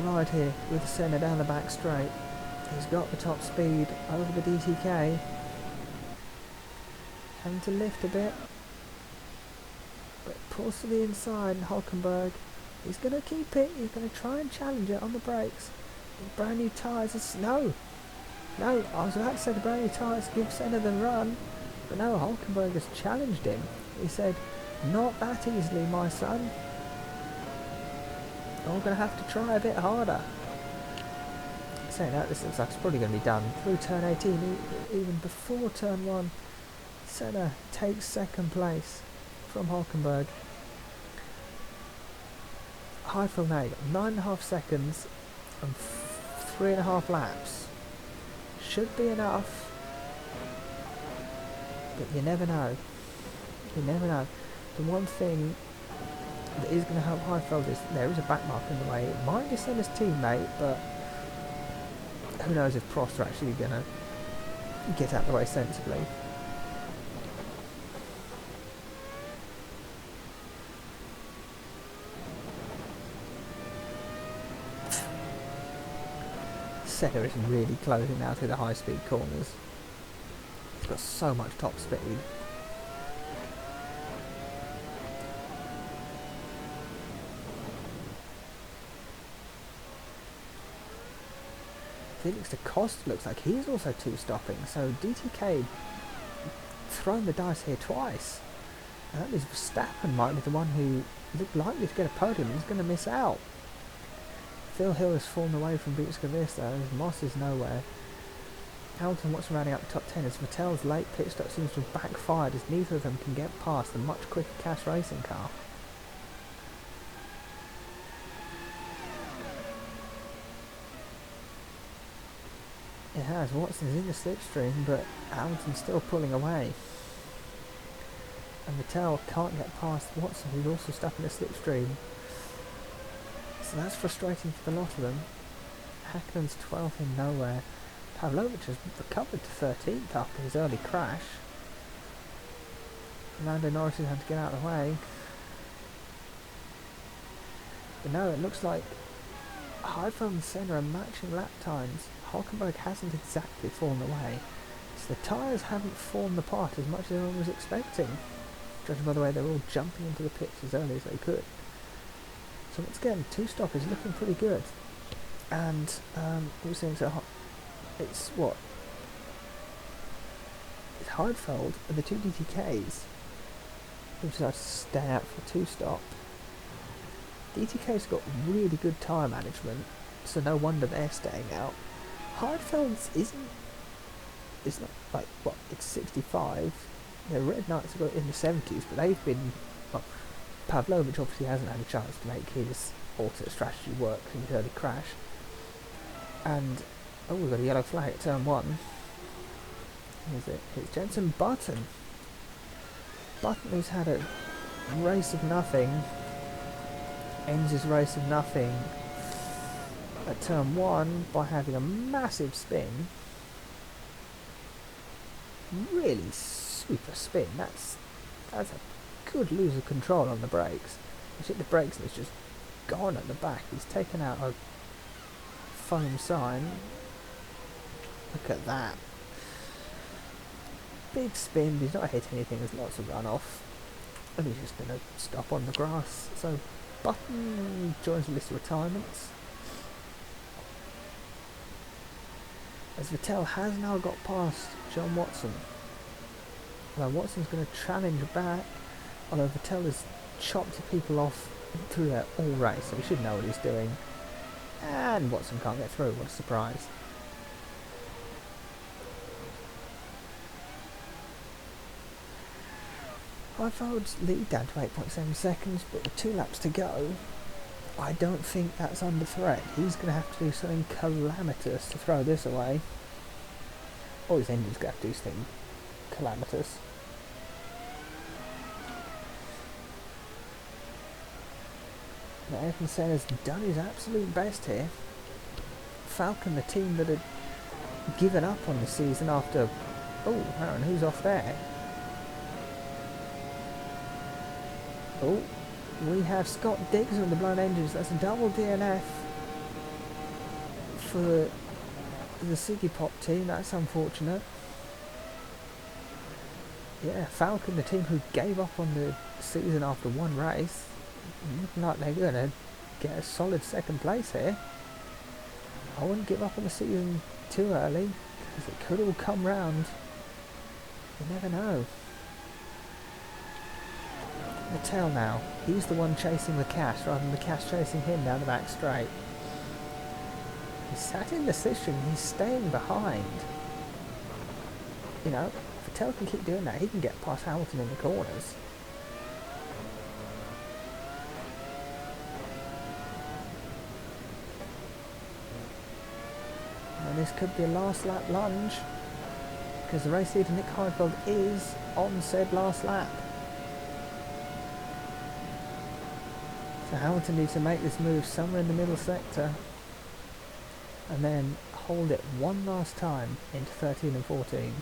Right here with Senna down the back straight. He's got the top speed over the DTK. Having to lift a bit. But pulls to the inside, and Hulkenberg, he's going to keep it. He's going to try and challenge it on the brakes. The brand new tyres. No, I was about to say the brand new tyres give Senna the run. But no, Hulkenberg has challenged him. He said, not that easily, my son. I'm going to have to try a bit harder. Saying that, this looks like it's probably going to be done through turn 18, even before turn 1. Senna takes second place from Hulkenberg. Heidfeld now got 9.5 seconds and 3.5 laps. Should be enough, but you never know. You never know. The one thing that is going to help Heidfeld is there is a back mark in the way. It might be Senna's teammate, but who knows if Prost are actually going to get out of the way sensibly. Senna is really closing now through the high speed corners. He's got so much top speed. Felix da Costa looks like he's also two-stopping, so DTK thrown the dice here twice. And that means Verstappen might be the one who looked likely to get a podium and is going to miss out. Phil Hill has fallen away from Buetska-Vista, as Moss is nowhere. Hamilton Watson rounding out the top 10 as Vettel's late pit stop seems to have backfired, as neither of them can get past the much quicker Cash Racing car. It has. Watson's in the slipstream, but Hamilton's still pulling away. And Vettel can't get past Watson, who's also stuck in the slipstream. So that's frustrating for the lot of them. Häkkönen's 12th in nowhere. Pavlovich has recovered to 13th after his early crash. Lando Norris has had to get out of the way. But no, it looks like Heidfeld and Senna are matching lap times. Hulkenberg hasn't exactly fallen away. So the tyres haven't fallen apart as much as everyone was expecting. Judging by the way they're all jumping into the pits as early as they could. So once again, two-stop is looking pretty good. And we're seeing it's what? It's Heidfeld and the two DTKs who decided to stay out for two-stop. DTK's got really good tyre management, so no wonder they're staying out. Heidfeld's it's not like, what, it's 65. The Red Knights have got it in the 70s, but they've been, well, Pavlovich obviously hasn't had a chance to make his alternate strategy work in his early crash. And, oh, we've got a yellow flag at turn 1. Who is it? It's Jenson Button. Button, who's had a race of nothing, ends his race of nothing at turn 1 by having a massive spin. Really super spin. That's a good lose of control on the brakes. He's hit the brakes and it's just gone at the back. He's taken out a foam sign. Look at that. Big spin, he's not hit anything, there's lots of runoff. And he's just going to stop on the grass. So Button joins the list of retirements. As Vettel has now got past John Watson. Although Watson's going to challenge back, although Vettel has chopped people off through there all race, so he should know what he's doing. And Watson can't get through, what a surprise. Heidfeld's lead down to 8.7 seconds, but with 2 laps to go, I don't think that's under threat. He's going to have to do something calamitous to throw this away. Or his engine's going to have to do something calamitous. Now Ayrton Senna's done his absolute best here. Falcon, the team that had given up on the season after... Oh, Aaron, who's off there? Oh, we have Scott Diggs on the blown engines. That's a double DNF for the Siggy Pop team. That's unfortunate. Yeah, Falcon, the team who gave up on the season after one race, looking like they're going to get a solid second place here. I wouldn't give up on the season too early, because it could all come round. You never know. Vettel now, he's the one chasing the Cash rather than the Cash chasing him down the back straight. He's sat in decision, he's staying behind. You know, Vettel can keep doing that, he can get past Hamilton in the corners. And this could be a last lap lunge, because the race leader Nick Heidfeld is on said last lap. So Hamilton needs to make this move somewhere in the middle sector and then hold it one last time into 13 and 14.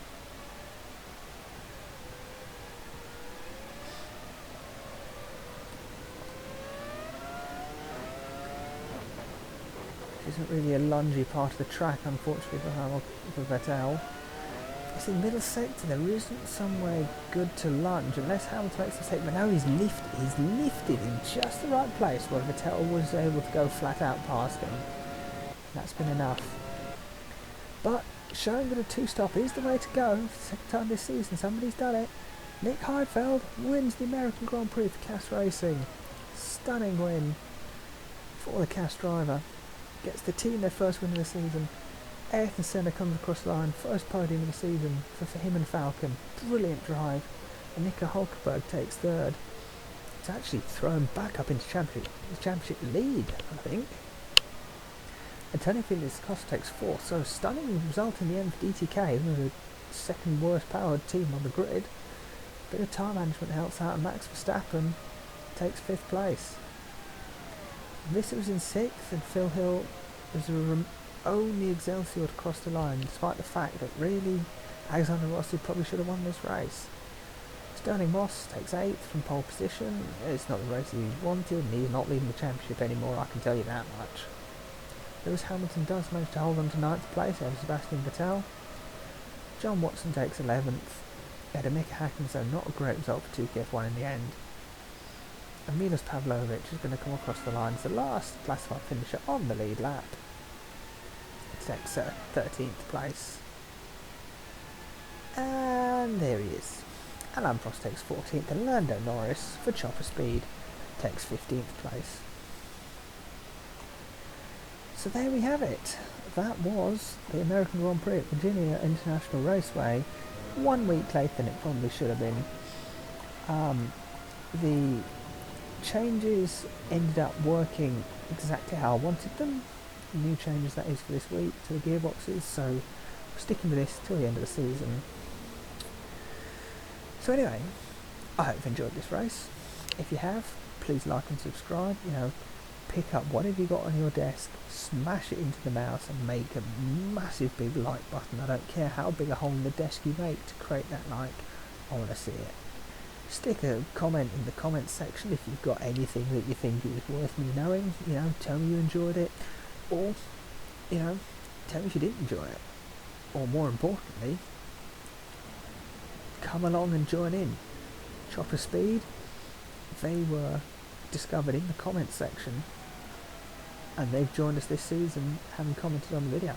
This isn't really a lungy part of the track, unfortunately, for Vettel. It's in the middle sector, there isn't somewhere good to lunge unless Hamilton makes a mistake, but now he's lifted in just the right place where Vettel was able to go flat out past him. That's been enough. But showing that a two-stop is the way to go. Second time this season, somebody's done it. Nick Heidfeld wins the American Grand Prix for Cass Racing. Stunning win for the Cass driver. Gets the team their first win of the season. Ayrton Senna comes across the line, first podium of the season for him and Falcon. Brilliant drive. And Nico Hulkenberg takes third. It's actually thrown back up into championship lead, I think. And Tony Felix Costa takes fourth. So stunning result in the end for DTK, who are the second worst powered team on the grid. Bit of time management helps out, and Max Verstappen takes fifth place. Visser was in sixth, and Phil Hill was only Excelsior to cross the line, despite the fact that really Alexander Rossi probably should have won this race. Sterling Moss takes 8th from pole position. It's not the race he wanted, and he's not leading the championship anymore, I can tell you that much. Lewis Hamilton does manage to hold on to 9th place over Sebastian Vettel. John Watson takes 11th. Had a Mika Hakkinen, so not a great result for 2KF1 in the end. And Milos Pavlovich is going to come across the line as the last classified finisher on the lead lap. Takes 13th place. And there he is. Alain Prost takes 14th, and Lando Norris for Chopper Speed takes 15th place. So there we have it. That was the American Grand Prix at Virginia International Raceway, 1 week later than it probably should have been. The changes ended up working exactly how I wanted them. New changes, that is, for this week to the gearboxes, so I'm sticking with this till the end of the season. So anyway, I hope you've enjoyed this race. If you have, please like and subscribe. Pick up whatever you got on your desk, smash it into the mouse and make a massive big like button. I don't care how big a hole in the desk you make to create that like, I want to see it. Stick a comment in the comments section if you've got anything that you think is worth me knowing. Tell me you enjoyed it, or tell me if you didn't enjoy it, or more importantly, come along and join in. Chopper Speed, they were discovered in the comments section, and they've joined us this season, having commented on the video.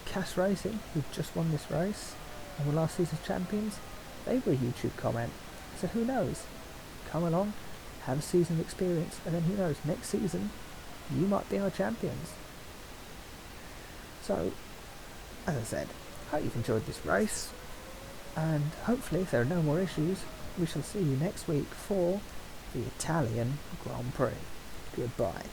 Cass Racing, who just won this race and were last season's champions, they were a YouTube comment. So who knows? Come along, have a season of experience, and then who knows, next season you might be our champions. So, as I said, hope you've enjoyed this race, and hopefully if there are no more issues, we shall see you next week for the Italian Grand Prix. Goodbye.